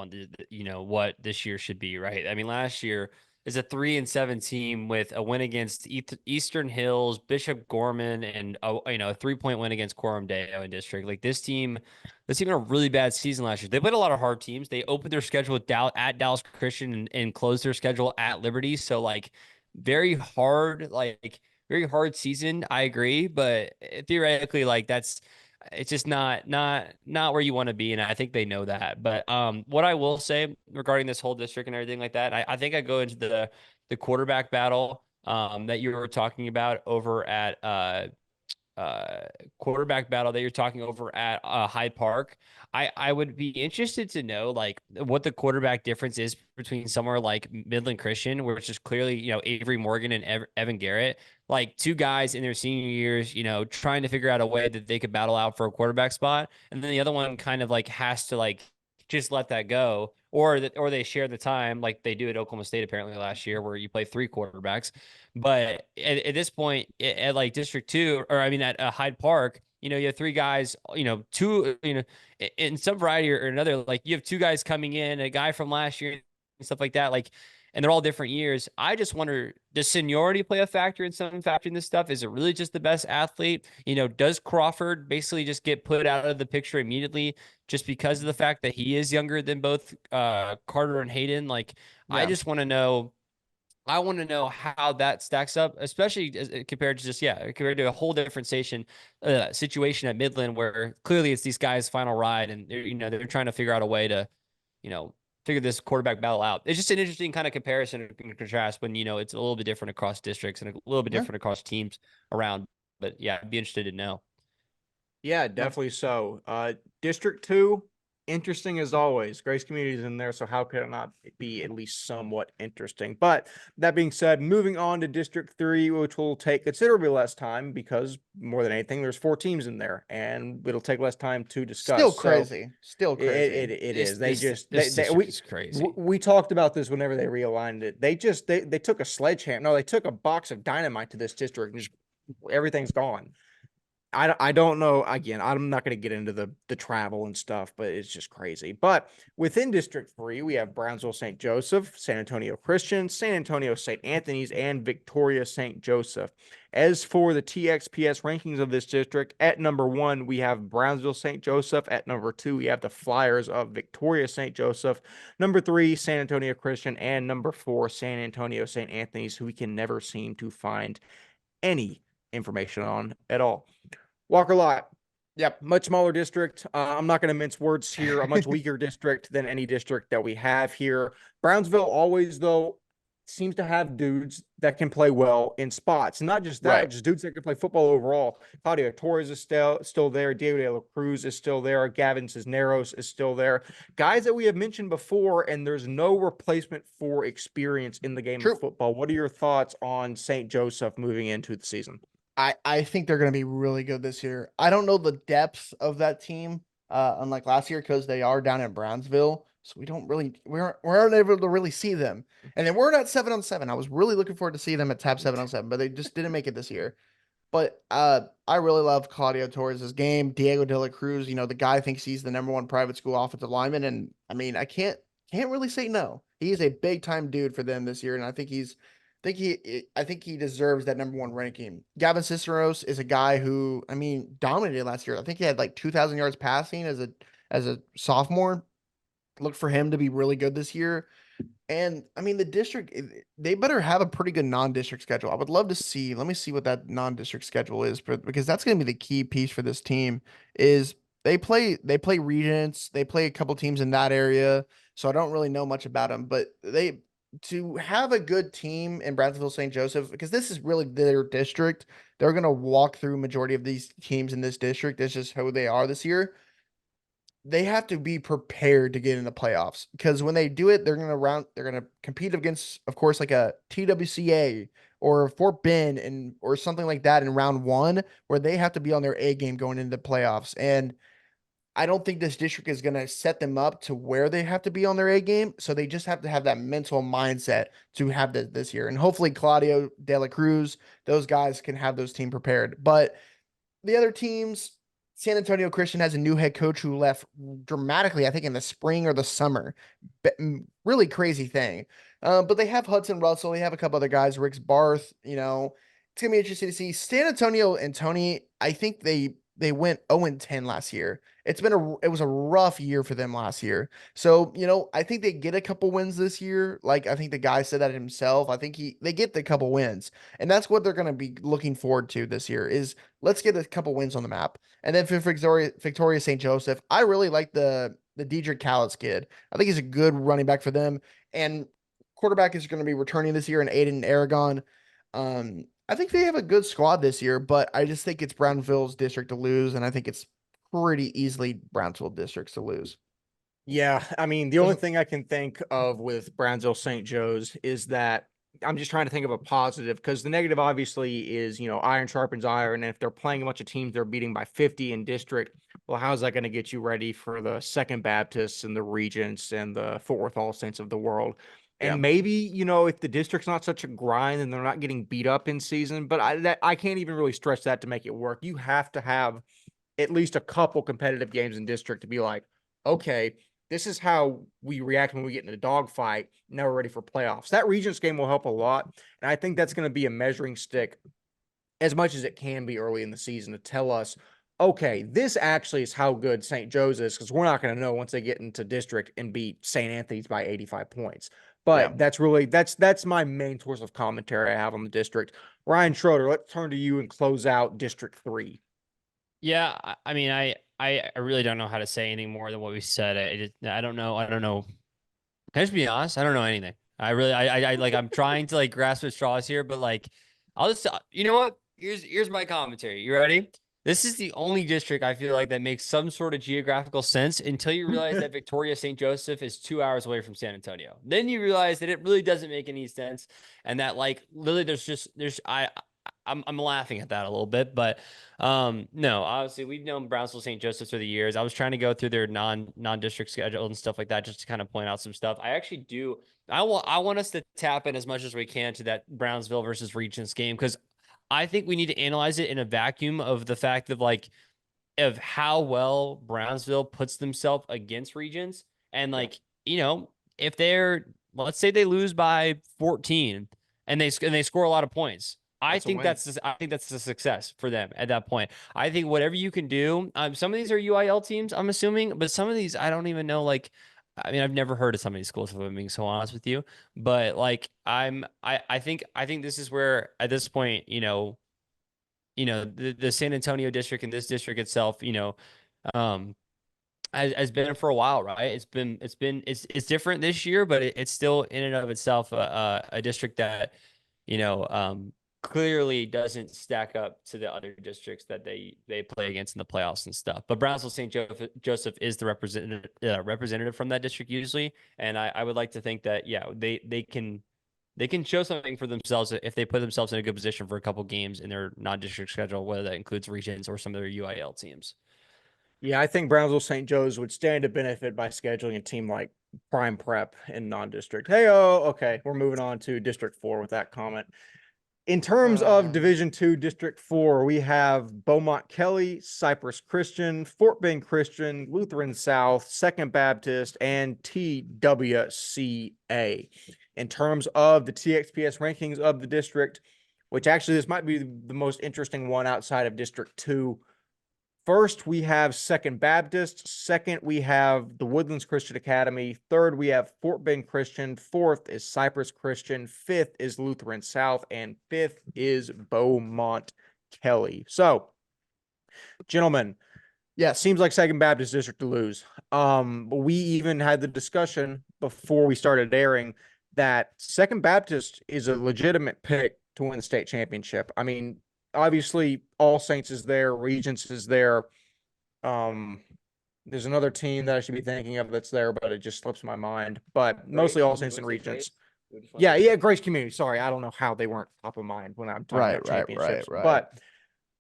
what this year should be, right? I mean, last year is a 3-7 team with a win against Eastern Hills, Bishop Gorman, and a 3-point win against Coram Deo in district. Like this team had a really bad season last year. They played a lot of hard teams. They opened their schedule at Dallas Christian and closed their schedule at Liberty. So like very hard, like very hard season. I agree, but theoretically, like it's just not where you want to be, and I think they know that. But what I will say regarding this whole district and everything like that, I think I go into the quarterback battle that you were talking about over at uh quarterback battle that you're talking over at Hyde Park. I would be interested to know like what the quarterback difference is between somewhere like Midland Christian, which is clearly, Avery Morgan and Evan Garrett, like two guys in their senior years, trying to figure out a way that they could battle out for a quarterback spot, and then the other one kind of like has to like just let that go, or they share the time like they do at Oklahoma State apparently last year, where you play three quarterbacks. But at this point, at like District 2, or I mean, at Hyde Park, you have three guys, two, in some variety or another, like you have two guys coming in, a guy from last year and stuff like that. Like, and they're all different years. I just wonder, does seniority play a factor in this stuff? Is it really just the best athlete? Does Crawford basically just get put out of the picture immediately just because of the fact that he is younger than both Carter and Hayden? Like, I Yeah. just want to know. I want to know how that stacks up, especially compared to compared to a whole different situation at Midland, where clearly it's these guys' final ride, and they're trying to figure out a way to, you know, figure this quarterback battle out. It's just an interesting kind of comparison and contrast when it's a little bit different across districts and a little bit Yeah. different across teams around. But yeah, I'd be interested to know. Yeah, definitely so. District 2, interesting as always. Grace Community is in there, so how could it not be at least somewhat interesting? But that being said, moving on to District 3, which will take considerably less time because more than anything, there's 4 teams in there, and it'll take less time to discuss. Still So crazy. Still crazy. it This is. They this just this they district is crazy. we talked about this whenever they realigned it. They took a sledgehammer. No, they took a box of dynamite to this district and just everything's gone. I don't know. Again, I'm not going to get into the travel and stuff, but it's just crazy. But within District 3, we have Brownsville St. Joseph, San Antonio Christian, San Antonio St. Anthony's, and Victoria St. Joseph. As for the TXPS rankings of this district, at number 1, we have Brownsville St. Joseph. At number 2, we have the Flyers of Victoria St. Joseph. Number 3, San Antonio Christian. And number 4, San Antonio St. Anthony's, who we can never seem to find any information on at all. Walker Lott. Yep, much smaller district. I'm not going to mince words here. A much weaker district than any district that we have here. Brownsville always, though, seems to have dudes that can play well in spots. Not just that, Right. just dudes that can play football overall. Claudio Torres is still there. Diego de la Cruz is still there. Gavin Cisneros is still there. Guys that we have mentioned before, and there's no replacement for experience in the game True. of football. What are your thoughts on St. Joseph moving into the season? I think they're going to be really good this year. I don't know the depth of that team, unlike last year, because they are down in Brownsville. So we aren't able to really see them. And they weren't at 7-on-7. I was really looking forward to see them at TAPPS 7-on-7, but they just didn't make it this year. But I really love Claudio Torres' game. Diego de la Cruz, the guy thinks he's the #1 private school offensive lineman. And I mean, I can't really say no. He is a big time dude for them this year. And I think I think he deserves that #1 ranking. Gavin Cisneros is a guy who, I mean, dominated last year. I think he had like 2,000 yards passing as a sophomore. Look for him to be really good this year. And I mean, the district, they better have a pretty good non-district schedule. I would love to see. Let me see what that non-district schedule is, because that's going to be the key piece for this team. Is they play Regents, they play a couple teams in that area. So I don't really know much about them, but to have a good team in Brownsville St. Joseph, because this is really their district. They're going to walk through majority of these teams in this district. That's just who they are this year. They have to be prepared to get in the playoffs, because when they do it, they're gonna compete against, of course, like a TWCA or Fort Bend or something like that in round 1, where they have to be on their A game going into the playoffs. And I don't think this district is going to set them up to where they have to be on their A game. So they just have to have that mental mindset to have this year. And hopefully Claudio De La Cruz, those guys can have those team prepared. But the other teams, San Antonio Christian has a new head coach who left dramatically, I think in the spring or the summer. Really crazy thing. But they have Hudson Russell. They have a couple other guys, Rick Barth. It's gonna be interesting to see. San Antonio and Tony, I think they went 0-10 last year. It was a rough year for them last year. So, I think they get a couple wins this year. Like I think the guy said that himself. I think they get the couple wins. And that's what they're gonna be looking forward to this year is let's get a couple wins on the map. And then for Victoria St. Joseph, I really like the Dedrick Kallitz kid. I think he's a good running back for them. And quarterback is going to be returning this year in Aiden Aragon. I think they have a good squad this year, but I just think it's Brownsville's district to lose, and I think it's pretty easily Brownsville districts to lose. Yeah, I mean, the only thing I can think of with Brownsville St. Joe's is that I'm just trying to think of a positive because the negative obviously is, iron sharpens iron. And if they're playing a bunch of teams they're beating by 50 in district, well, how's that going to get you ready for the Second Baptists and the Regents and the Fort Worth All Saints of the world? Yeah. And maybe, if the district's not such a grind and they're not getting beat up in season, but I can't even really stretch that to make it work. You have to have at least a couple competitive games in district to be like, okay, this is how we react when we get in a dogfight. Now we're ready for playoffs. That Regents game will help a lot. And I think that's going to be a measuring stick as much as it can be early in the season to tell us, okay, this actually is how good St. Joe's is, because we're not going to know once they get into district and beat St. Anthony's by 85 points. But that's my main source of commentary I have on the district. Ryan Schroeder, let's turn to you and close out District 3. Yeah, I mean, I really don't know how to say anything more than what we said. I don't know. I don't know. Can I just be honest? I don't know anything. I like, I'm trying to like grasp at straws here, but like, I'll just, you know what? Here's my commentary. You ready? This is the only district I feel like that makes some sort of geographical sense until you realize that Victoria St. Joseph is 2 hours away from San Antonio. Then you realize that it really doesn't make any sense, and that like literally I'm laughing at that a little bit, but no, obviously we've known Brownsville St. Joseph's for the years. I was trying to go through their non-district schedule and stuff like that just to kind of point out some stuff. I actually do. I want us to tap in as much as we can to that Brownsville versus Regents game because I think we need to analyze it in a vacuum of the fact of how well Brownsville puts themselves against Regents and like if they're, let's say they lose by 14 and they score a lot of points. I think that's a success for them at that point. I think whatever you can do. Some of these are UIL teams, I'm assuming, but some of these I don't even know. Like, I mean, I've never heard of some of these schools if I'm being so honest with you. But like, I think this is where at this point, the San Antonio district and this district itself, um, has been for a while, right? It's different this year, but it's still in and of itself a district that you know, um, clearly doesn't stack up to the other districts that they play against in the playoffs and stuff. But Brownsville St. Joseph is the representative from that district usually, and I would like to think that they can show something for themselves if they put themselves in a good position for a couple games in their non-district schedule, whether that includes regions or some of their UIL teams. Yeah, I think Brownsville St. Joe's would stand to benefit by scheduling a team like Prime Prep in non-district. Okay, we're moving on to District 4 with that comment. In terms of Division 2, District 4, we have Beaumont Kelly, Cypress Christian, Fort Bend Christian, Lutheran South, Second Baptist, and TWCA. In terms of the TXPS rankings of the district, which actually this might be the most interesting one outside of District 2. First, we have Second Baptist. Second, we have the Woodlands Christian Academy. Third, we have Fort Bend Christian. Fourth is Cypress Christian. Fifth is Lutheran South. And fifth is Beaumont Kelly. So, gentlemen, yeah, seems like Second Baptist District to lose. We even had the discussion before we started airing that Second Baptist is a legitimate pick to win the state championship. I mean, obviously, All Saints is there, Regents is there. There's another team that I should be thinking of that's there, but it just slips my mind. But mostly All Saints and Regents. Yeah, Grace Community. Sorry, I don't know how they weren't top of mind when I'm talking about championships. But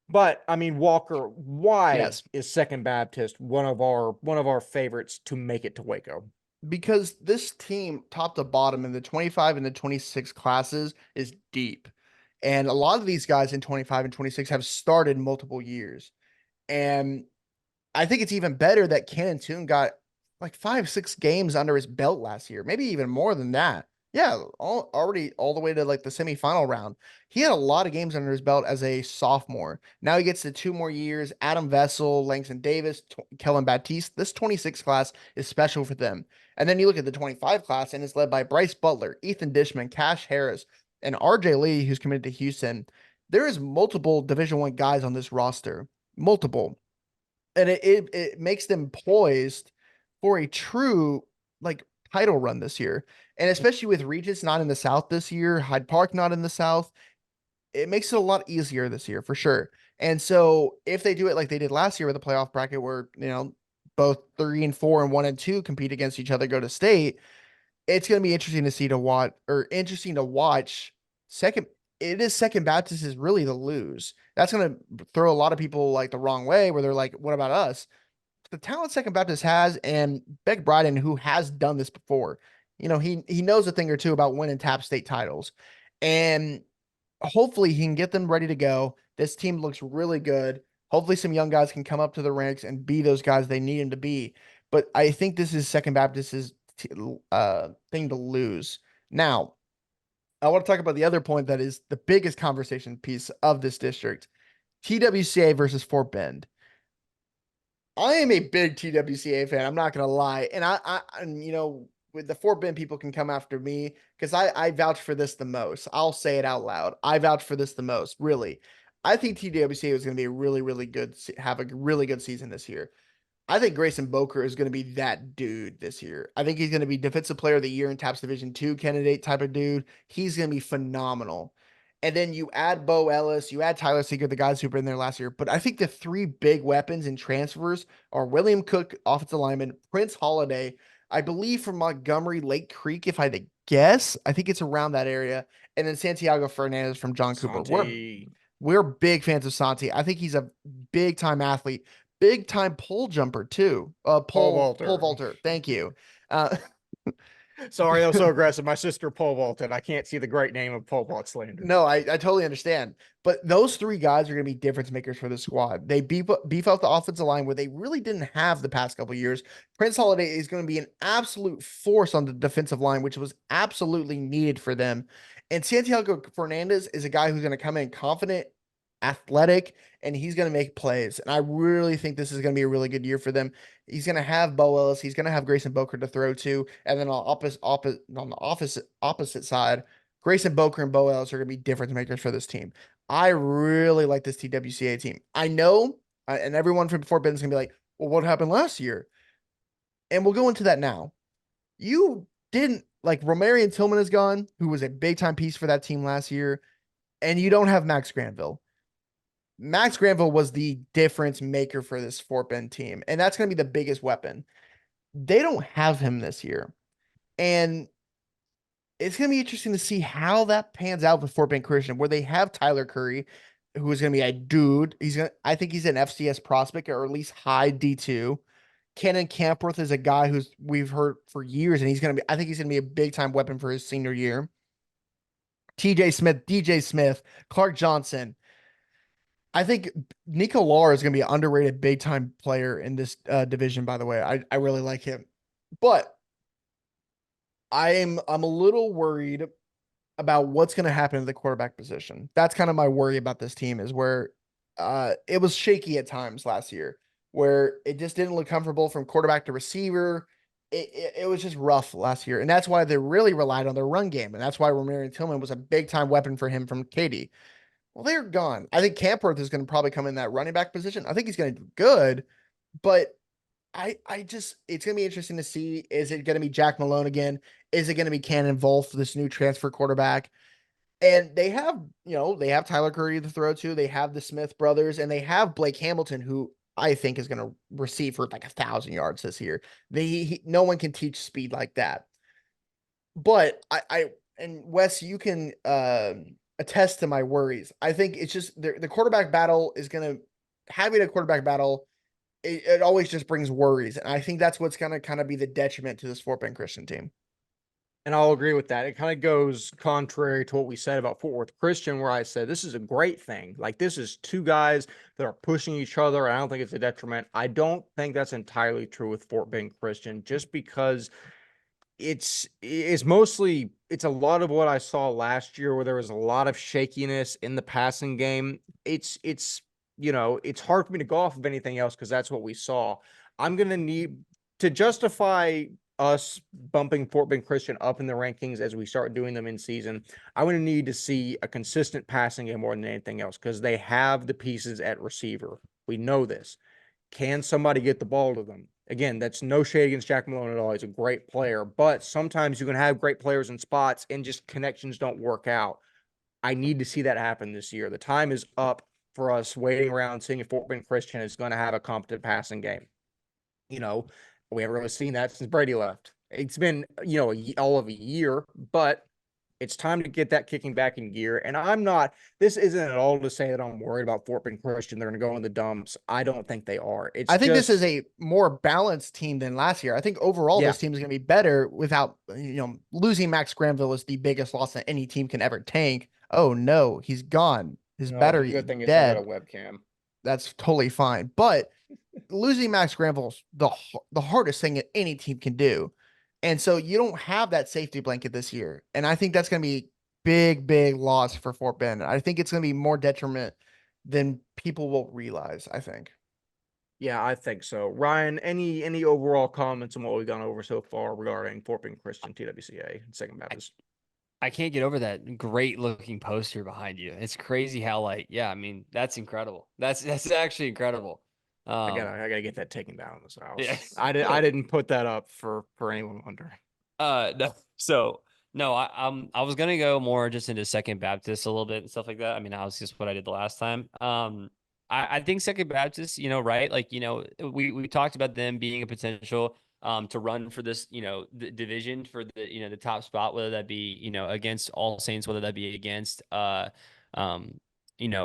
But I mean, Walker, why Yes. is Second Baptist one of our favorites to make it to Waco? Because this team, top to bottom, in the 25 and the 26 classes is deep. And a lot of these guys in 25 and 26 have started multiple years. And I think it's even better that Cannon Toon got like 5, 6 games under his belt last year, maybe even more than that. Yeah, already all the way to like the semifinal round. He had a lot of games under his belt as a sophomore. Now he gets the 2 more years. Adam Vessel, Langston Davis, Kellen Baptiste. This 26 class is special for them. And then you look at the 25 class, and it's led by Bryce Butler, Ethan Dishman, Cash Harris, and RJ Lee, who's committed to Houston. There is multiple Division I guys on this roster, multiple, and it makes them poised for a true like title run this year. And especially with Regis not in the South this year, Hyde Park not in the South, it makes it a lot easier this year for sure. And so if they do it like they did last year with the playoff bracket where, both 3 and 4 and 1 and 2 compete against each other, go to state, it's going to be interesting to see to watch or interesting to watch. Second, it is Second Baptist is really the lose. That's going to throw a lot of people like the wrong way where they're like, what about us? The talent Second Baptist has, and Beck Bryden, who has done this before, he knows a thing or two about winning TAPPS state titles. And hopefully he can get them ready to go. This team looks really good. Hopefully some young guys can come up to the ranks and be those guys they need them to be. But I think this is Second Baptist's thing to lose. Now, I want to talk about the other point that is the biggest conversation piece of this district. TWCA versus Fort Bend. I am a big TWCA fan. I'm not gonna lie, and with the Fort Bend people can come after me because I vouch for this the most. I'll say it out loud. I vouch for this the most. Really, I think TWCA was gonna be a really really good have a really good season this year. I think Grayson Boker is going to be that dude this year. I think he's going to be Defensive Player of the Year in TAPPS Division II candidate type of dude. He's going to be phenomenal. And then you add Bo Ellis, you add Tyler Seeger, the guys who've been there last year. But I think the three big weapons and transfers are William Cook, offensive lineman, Prince Holiday, I believe from Montgomery Lake Creek, if I had to guess. I think it's around that area. And then Santiago Fernandez from John Cooper. We're big fans of Santi. I think he's a big time athlete, big time pole jumper too. Pole vaulter. Thank you. Sorry, that was so aggressive. My sister pole vaulted. I can't see the great name of pole vault slander. No, I totally understand. But those three guys are going to be difference makers for the squad. They beef out the offensive line where they really didn't have the past couple years. Prince Holiday is going to be an absolute force on the defensive line, which was absolutely needed for them. And Santiago Fernandez is a guy who's going to come in confident, athletic, and he's going to make plays. And I really think this is going to be a really good year for them. He's going to have Bo Ellis. He's going to have Grayson Boker to throw to. And then on the opposite side, Grayson Boker and Bo Ellis are going to be difference makers for this team. I really like this TWCA team. I know, and everyone from Fort Bend's going to be like, well, what happened last year? And we'll go into that now. You didn't, like, Romarian Tillman is gone, who was a big-time piece for that team last year, and you don't have Max Granville. Max Granville was the difference maker for this Fort Bend team, and that's going to be the biggest weapon. They don't have him this year, and it's going to be interesting to see how that pans out with Fort Bend Christian, where they have Tyler Curry, who is going to be a dude. I think he's an FCS prospect or at least high D2. Cannon Campworth is a guy we've heard for years, and I think he's going to be a big time weapon for his senior year. TJ Smith, DJ Smith, Clark Johnson. I think Nico Lar is going to be an underrated big time player in this division, by the way. I really like him. But I'm a little worried about what's going to happen to the quarterback position. That's kind of my worry about this team, is where it was shaky at times last year, where it just didn't look comfortable from quarterback to receiver. It was just rough last year. And that's why they really relied on their run game. And that's why Romarian Tillman was a big time weapon for him from Katy. Well, they're gone. I think Campworth is going to probably come in that running back position. I think he's going to do good, but it's going to be interesting to see. Is it going to be Jack Malone again? Is it going to be Cannon Wolf, this new transfer quarterback? And they have Tyler Curry to throw to. They have the Smith brothers, and they have Blake Hamilton, who I think is going to receive for like 1,000 yards this year. No one can teach speed like that. But and Wes, you can attest to my worries. I think it's just the quarterback battle is going to having a quarterback battle. It always just brings worries, and I think that's what's going to kind of be the detriment to this Fort Bend Christian team. And I'll agree with that. It kind of goes contrary to what we said about Fort Worth Christian, where I said this is a great thing. Like, this is two guys that are pushing each other. I don't think it's a detriment. I don't think that's entirely true with Fort Bend Christian, just because it's mostly it's a lot of what I saw last year, where there was a lot of shakiness in the passing game. It's it's hard for me to go off of anything else because that's what we saw. I'm gonna need to justify us bumping Fort Bend Christian up in the rankings as we start doing them in season. I'm gonna need to see a consistent passing game more than anything else, because they have the pieces at receiver. We know this. Can somebody get the ball to them? Again, that's no shade against Jack Malone at all. He's a great player, but sometimes you can have great players in spots and just connections don't work out. I need to see that happen this year. The time is up for us waiting around seeing if Fort Bend Christian is going to have a competent passing game. We haven't really seen that since Brady left. It's been, all of a year, but it's time to get that kicking back in gear. And this isn't at all to say that I'm worried about Fort Bend Christian. They're going to go in the dumps. I don't think they are. I think this is a more balanced team than last year. I think overall this team is going to be better without, losing Max Granville is the biggest loss that any team can ever tank. Oh no, he's gone. His battery good thing is it's not dead. a webcam. That's totally fine. But losing Max Granville's the hardest thing that any team can do. And so you don't have that safety blanket this year. And I think that's going to be big loss for Fort Bend. I think it's going to be more detriment than people will realize, I think. Yeah, I think so. Ryan, any overall comments on what we've gone over so far regarding Fort Bend Christian, TWCA, and Second Baptist? I can't get over that great looking poster behind you. It's crazy how that's incredible. That's actually incredible. I gotta get that taken down in this house. Yeah. I didn't put that up for anyone wondering. No. So no, I was gonna go more just into Second Baptist a little bit and stuff like that. I mean, that was just what I did the last time. I think Second Baptist, right? Like, we talked about them being a potential to run for this, the division for the top spot, whether that be, against All Saints, whether that be against um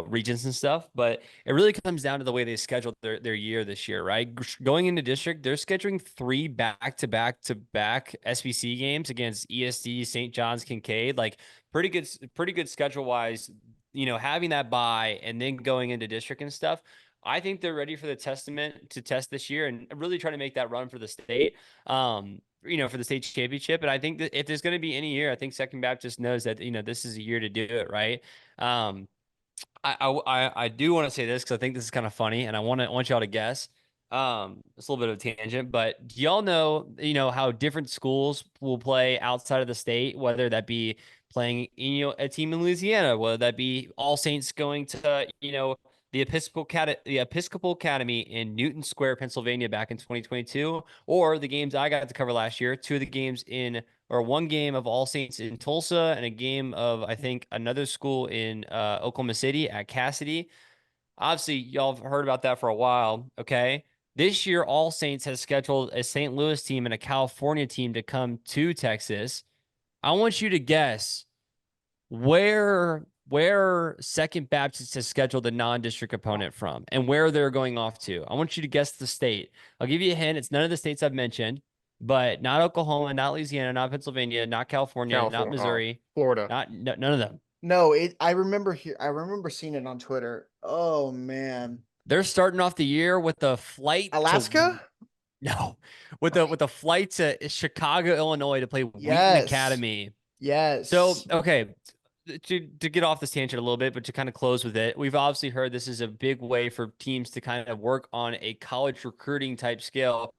regions and stuff. But it really comes down to the way they scheduled their year this year, right? Going into district, they're scheduling 3 back-to-back SBC games against ESD, St. John's, Kincaid. Like, pretty good schedule wise, having that bye and then going into district and stuff. I think they're ready for the testament to test this year and really try to make that run for the state, for the state championship. And I think that if there's going to be any year, I think Second Baptist knows that, this is a year to do it, right? I do want to say this because I think this is kind of funny, and I want y'all to guess. It's a little bit of a tangent, but do y'all know, how different schools will play outside of the state, whether that be playing, a team in Louisiana, whether that be All Saints going to, the Episcopal Academy in Newton Square, Pennsylvania, back in 2022, or the games I got to cover last year, one game of All Saints in Tulsa and a game of, I think, another school in Oklahoma City at Cassidy. Obviously, y'all have heard about that for a while. Okay. This year, All Saints has scheduled a St. Louis team and a California team to come to Texas. I want you to guess where Second Baptist has scheduled a non-district opponent from and where they're going off to. I want you to guess the state. I'll give you a hint. It's none of the states I've mentioned, but not Oklahoma, not Louisiana, not Pennsylvania, not California, not Missouri, Florida. none of them. No, I remember seeing it on Twitter. Oh man. They're starting off the year with a flight Alaska? No. With a flight to Chicago, Illinois to play Wheaton Yes. Academy. Yes. So, okay, to get off this tangent a little bit, but to kind of close with it, we've obviously heard this is a big way for teams to kind of work on a college recruiting type scale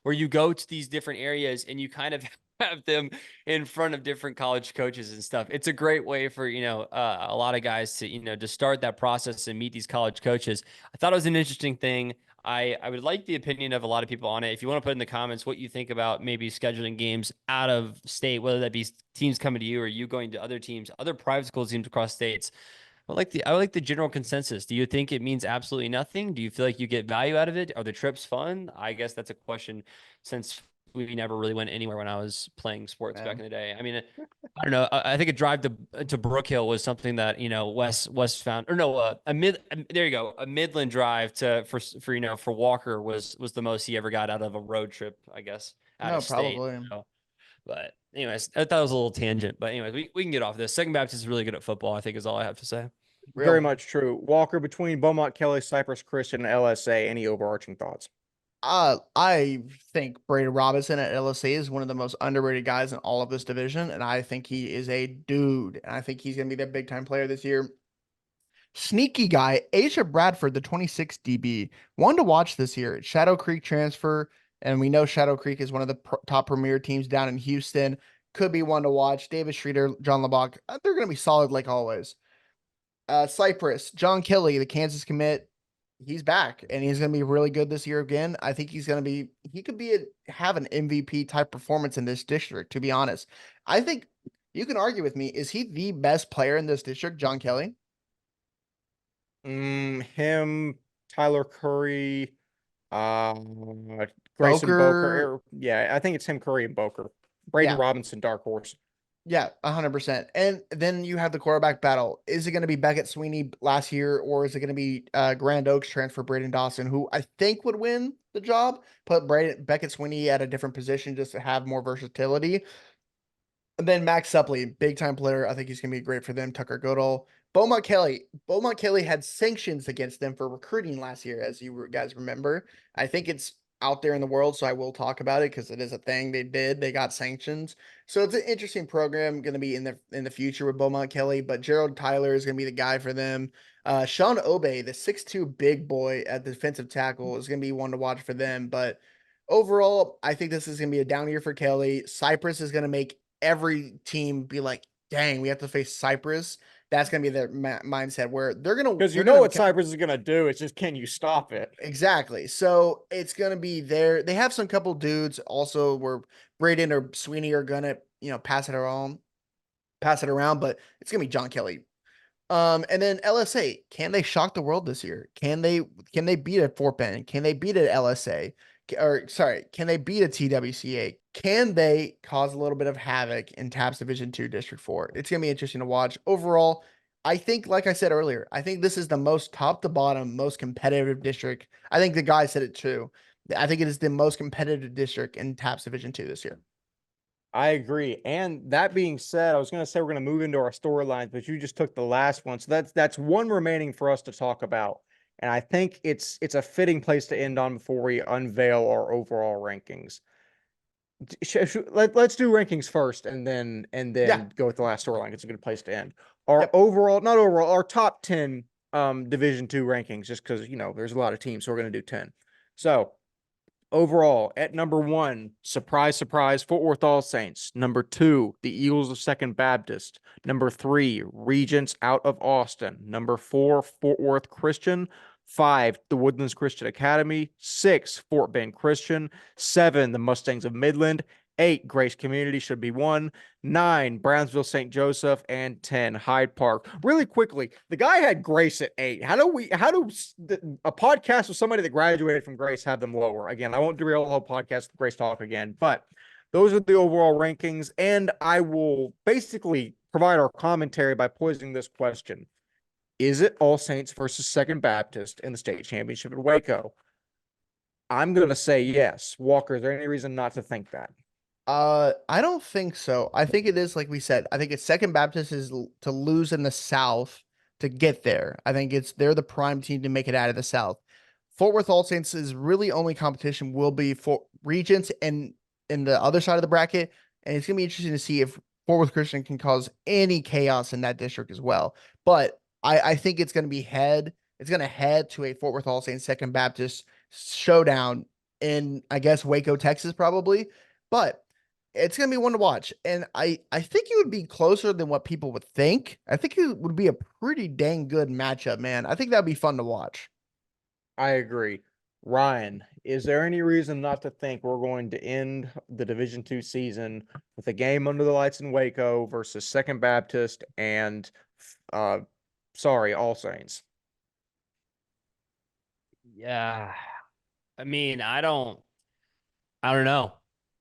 where you go to these different areas and you kind of have them in front of different college coaches and stuff. It's a great way for, a lot of guys to, to start that process and meet these college coaches. I thought it was an interesting thing. I would like the opinion of a lot of people on it. If you want to put in the comments what you think about maybe scheduling games out of state, whether that be teams coming to you or you going to other teams, other private school teams across states. I like the general consensus. Do you think it means absolutely nothing? Do you feel like you get value out of it? Are the trips fun? I guess that's a question since we never really went anywhere when I was playing sports back Man. in the day. I mean, I don't know. I think a drive to Brook Hill was something that, Wes found, or no, there you go. A Midland drive for Walker was the most he ever got out of a road trip, I guess, out No, of state. probably. So, but anyways, I thought it was a little tangent. But anyways, we can get off this. Second Baptist is really good at football, I think, is all I have to say. Very Real. much true. Walker, between Beaumont Kelly, Cypress Christian, and LSA, any overarching thoughts? I think Brady Robinson at LSA is one of the most underrated guys in all of this division, and I think he is a dude, and I think he's gonna be their big time player this year. Sneaky guy, Asia Bradford, the 26 DB, one to watch this year. Shadow Creek transfer, and we know Shadow Creek is one of the top premier teams down in Houston. Could be one to watch. Davis Schroeder, John LeBach, they're gonna be solid like always. Cypress, John Kelly, the Kansas commit, he's back and he's going to be really good this year again. I think he could have an MVP type performance in this district, to be honest. I think you can argue with me. Is he the best player in this district, John Kelly? Him, Tyler Curry, Grayson Boker. Boker. Yeah, I think it's him, Curry, and Boker. Braden Yeah. Robinson, dark horse. Yeah, 100%. And then you have the quarterback battle. Is it going to be Beckett Sweeney last year, or is it going to be Grand Oaks transfer Braden Dawson, who I think would win the job? Put Beckett Sweeney at a different position just to have more versatility. And then Max Suppley, big time player. I think he's going to be great for them. Tucker Goodall. Beaumont Kelly. Beaumont Kelly had sanctions against them for recruiting last year, as you guys remember. I think it's out there in the world, so I will talk about it because it is a thing they did. They got sanctions. So it's an interesting program going to be in the future with Beaumont Kelly, but Gerald Tyler is going to be the guy for them. Sean Obey, the 6'2 big boy at the defensive tackle, is going to be one to watch for them. But overall, I think this is going to be a down year for Kelly. Cypress is going to make every team be like, dang, we have to face Cypress. That's going to be their mindset where they're going to, Because you they're know going what to Cypress is going to do. It's just, can you stop it? exactly. So it's going to be there. They have some couple dudes also where Braden or Sweeney are going to, pass it around, but it's going to be John Kelly. And then LSA, can they shock the world this year? Can they beat a Fort Bend? Can they beat an LSA? Or sorry, can they beat a TWCA? Can they cause a little bit of havoc in TAPPS Division 2 District 4? It's gonna be interesting to watch. Overall, I think, like I said earlier, I think this is the most top to bottom, most competitive district. I think the guy said it too. I think it is the most competitive district in TAPPS Division 2 this year. I agree. And that being said, I was going to say we're going to move into our storylines, but you just took the last one. So that's one remaining for us to talk about. And I think it's a fitting place to end on before we unveil our overall rankings. Let's do rankings first and then Yeah. go with the last storyline. It's a good place to end. Our Yep. overall, not overall, our top 10 Division 2 rankings, just because there's a lot of teams, so we're going to do 10. So overall, at number 1, surprise, surprise, Fort Worth All Saints. Number 2, the Eagles of Second Baptist. Number 3, Regents out of Austin. Number 4, Fort Worth Christian. 5, the Woodlands Christian Academy. 6, Fort Bend Christian. 7, the Mustangs of Midland. 8, Grace Community should be 1. 9, Brownsville St. Joseph. And 10, Hyde Park. Really quickly, the guy had Grace at 8. How do a podcast with somebody that graduated from Grace have them lower? Again, I won't derail the whole podcast with Grace Talk again, but those are the overall rankings. And I will basically provide our commentary by posing this question. Is it All Saints versus Second Baptist in the state championship at Waco? I'm going to say yes. Walker, is there any reason not to think that? I don't think so. I think it is like we said. I think it's Second Baptist is to lose in the South to get there. I think they're the prime team to make it out of the South. Fort Worth All Saints' really only competition will be for Regents and in the other side of the bracket, and it's gonna be interesting to see if Fort Worth Christian can cause any chaos in that district as well. But I think it's gonna be It's gonna head to a Fort Worth All Saints Second Baptist showdown in, I guess, Waco, Texas, probably. But it's gonna be one to watch, and I think it would be closer than what people would think. I think it would be a pretty dang good matchup, man. I think that'd be fun to watch. I agree. Ryan, is there any reason not to think we're going to end the Division 2 season with a game under the lights in Waco versus Second Baptist and uh All Saints? Yeah. I mean, I don't know.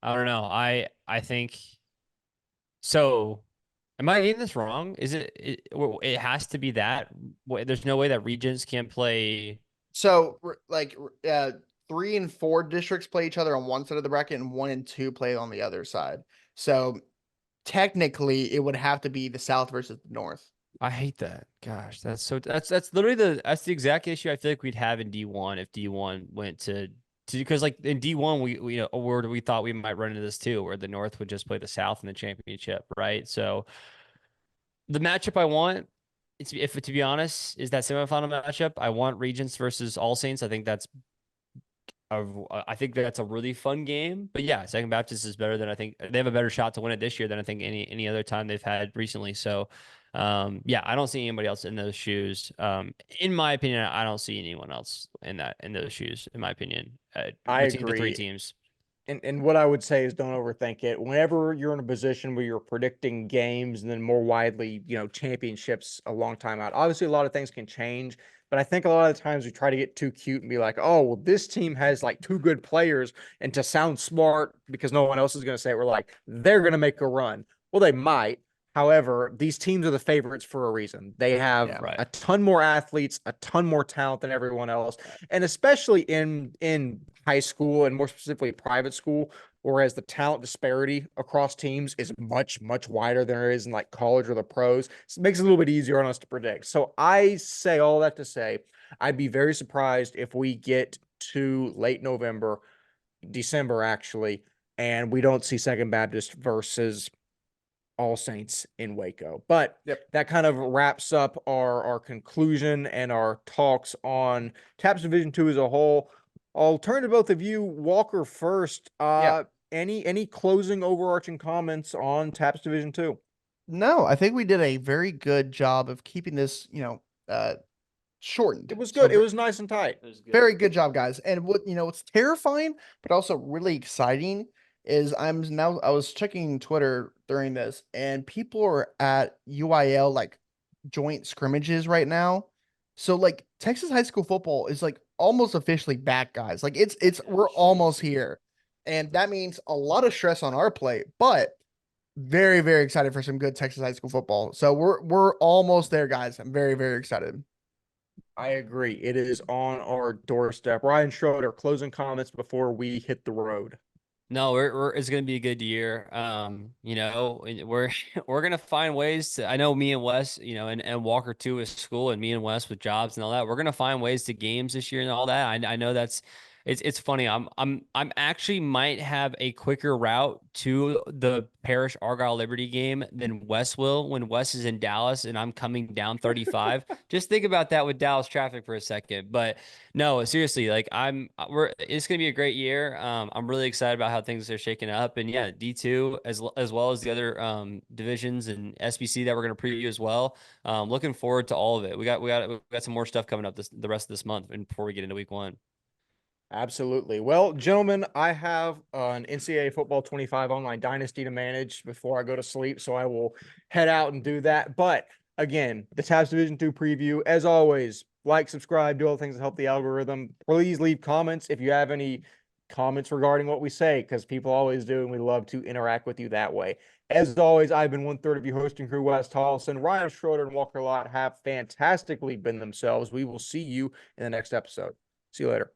I don't know. I think so. Am I getting this wrong? Is it has to be that? There's no way that regions can play. So like 3 and 4 districts play each other on one side of the bracket, and 1 and 2 play on the other side. So technically, it would have to be the South versus the North. I hate that. Gosh, that's literally the exact issue I feel like we'd have in D1 if D1 went to because like in D1 we you know or we thought we might run into this too, where the North would just play the South in the championship, right? So the matchup I want, it's if to be honest, is that semifinal matchup. I want Regents versus All Saints. I think that's a really fun game. But yeah, Second Baptist is better than I think they have a better shot to win it this year than I think any other time they've had recently. So yeah, I don't see anybody else in those shoes. In my opinion, I don't see anyone else in those shoes, in my opinion. I Between the three agree. teams. And what I would say is don't overthink it. Whenever you're in a position where you're predicting games and then more widely, championships a long time out, obviously a lot of things can change. But I think a lot of the times we try to get too cute and be like, oh, well, this team has like two good players. And to sound smart, because no one else is going to say it, we're like, they're going to make a run. Well, they might. However, these teams are the favorites for a reason. They have Yeah. Right. a ton more athletes, a ton more talent than everyone else, and especially in high school and more specifically private school, whereas the talent disparity across teams is much wider than there is in like college or the pros. So it makes it a little bit easier on us to predict. So I say all that to say, I'd be very surprised if we get to late November, December actually, and we don't see Second Baptist versus All Saints in Waco. But Yep. that kind of wraps up our conclusion and our talks on TAPPS Division 2 as a whole. I'll turn to both of you. Walker first. Any closing overarching comments on TAPPS Division 2? No, I think we did a very good job of keeping this, shortened. It was So good. It was nice and tight. It was good. very good job, guys. And what's terrifying, but also really exciting is I was checking Twitter during this, and people are at UIL like joint scrimmages right now. So like Texas high school football is like almost officially back, guys. Like we're almost here. And that means a lot of stress on our plate, but very, very excited for some good Texas high school football. So we're almost there, guys. I'm very, very excited. I agree. It is on our doorstep. Ryan Schroeder, closing comments before we hit the road. No, it's gonna be a good year. We're we're gonna find ways to. I know me and Wes, and Walker too is school, and me and Wes with jobs and all that. We're gonna find ways to games this year and all that. I know it's funny. I'm actually might have a quicker route to the Parish Argyle Liberty game than Wes will when Wes is in Dallas and I'm coming down 35. Just think about that with Dallas traffic for a second. But no, seriously, like it's gonna be a great year. I'm really excited about how things are shaking up, and yeah, D2 as well as the other divisions and SBC that we're gonna preview as well. Looking forward to all of it. We got some more stuff coming up the rest of this month, and before we get into week 1. Absolutely. Well, gentlemen, I have an NCAA Football 25 online dynasty to manage before I go to sleep, so I will head out and do that. But again, the TAPPS Division 2 preview, as always, like, subscribe, do all the things that help the algorithm. Please leave comments if you have any comments regarding what we say, because people always do, and we love to interact with you that way. As always, I've been 1/3 of your hosting crew, Wes Tolleson. Ryan Schroeder and Walker Lott have fantastically been themselves. We will see you in the next episode. See you later.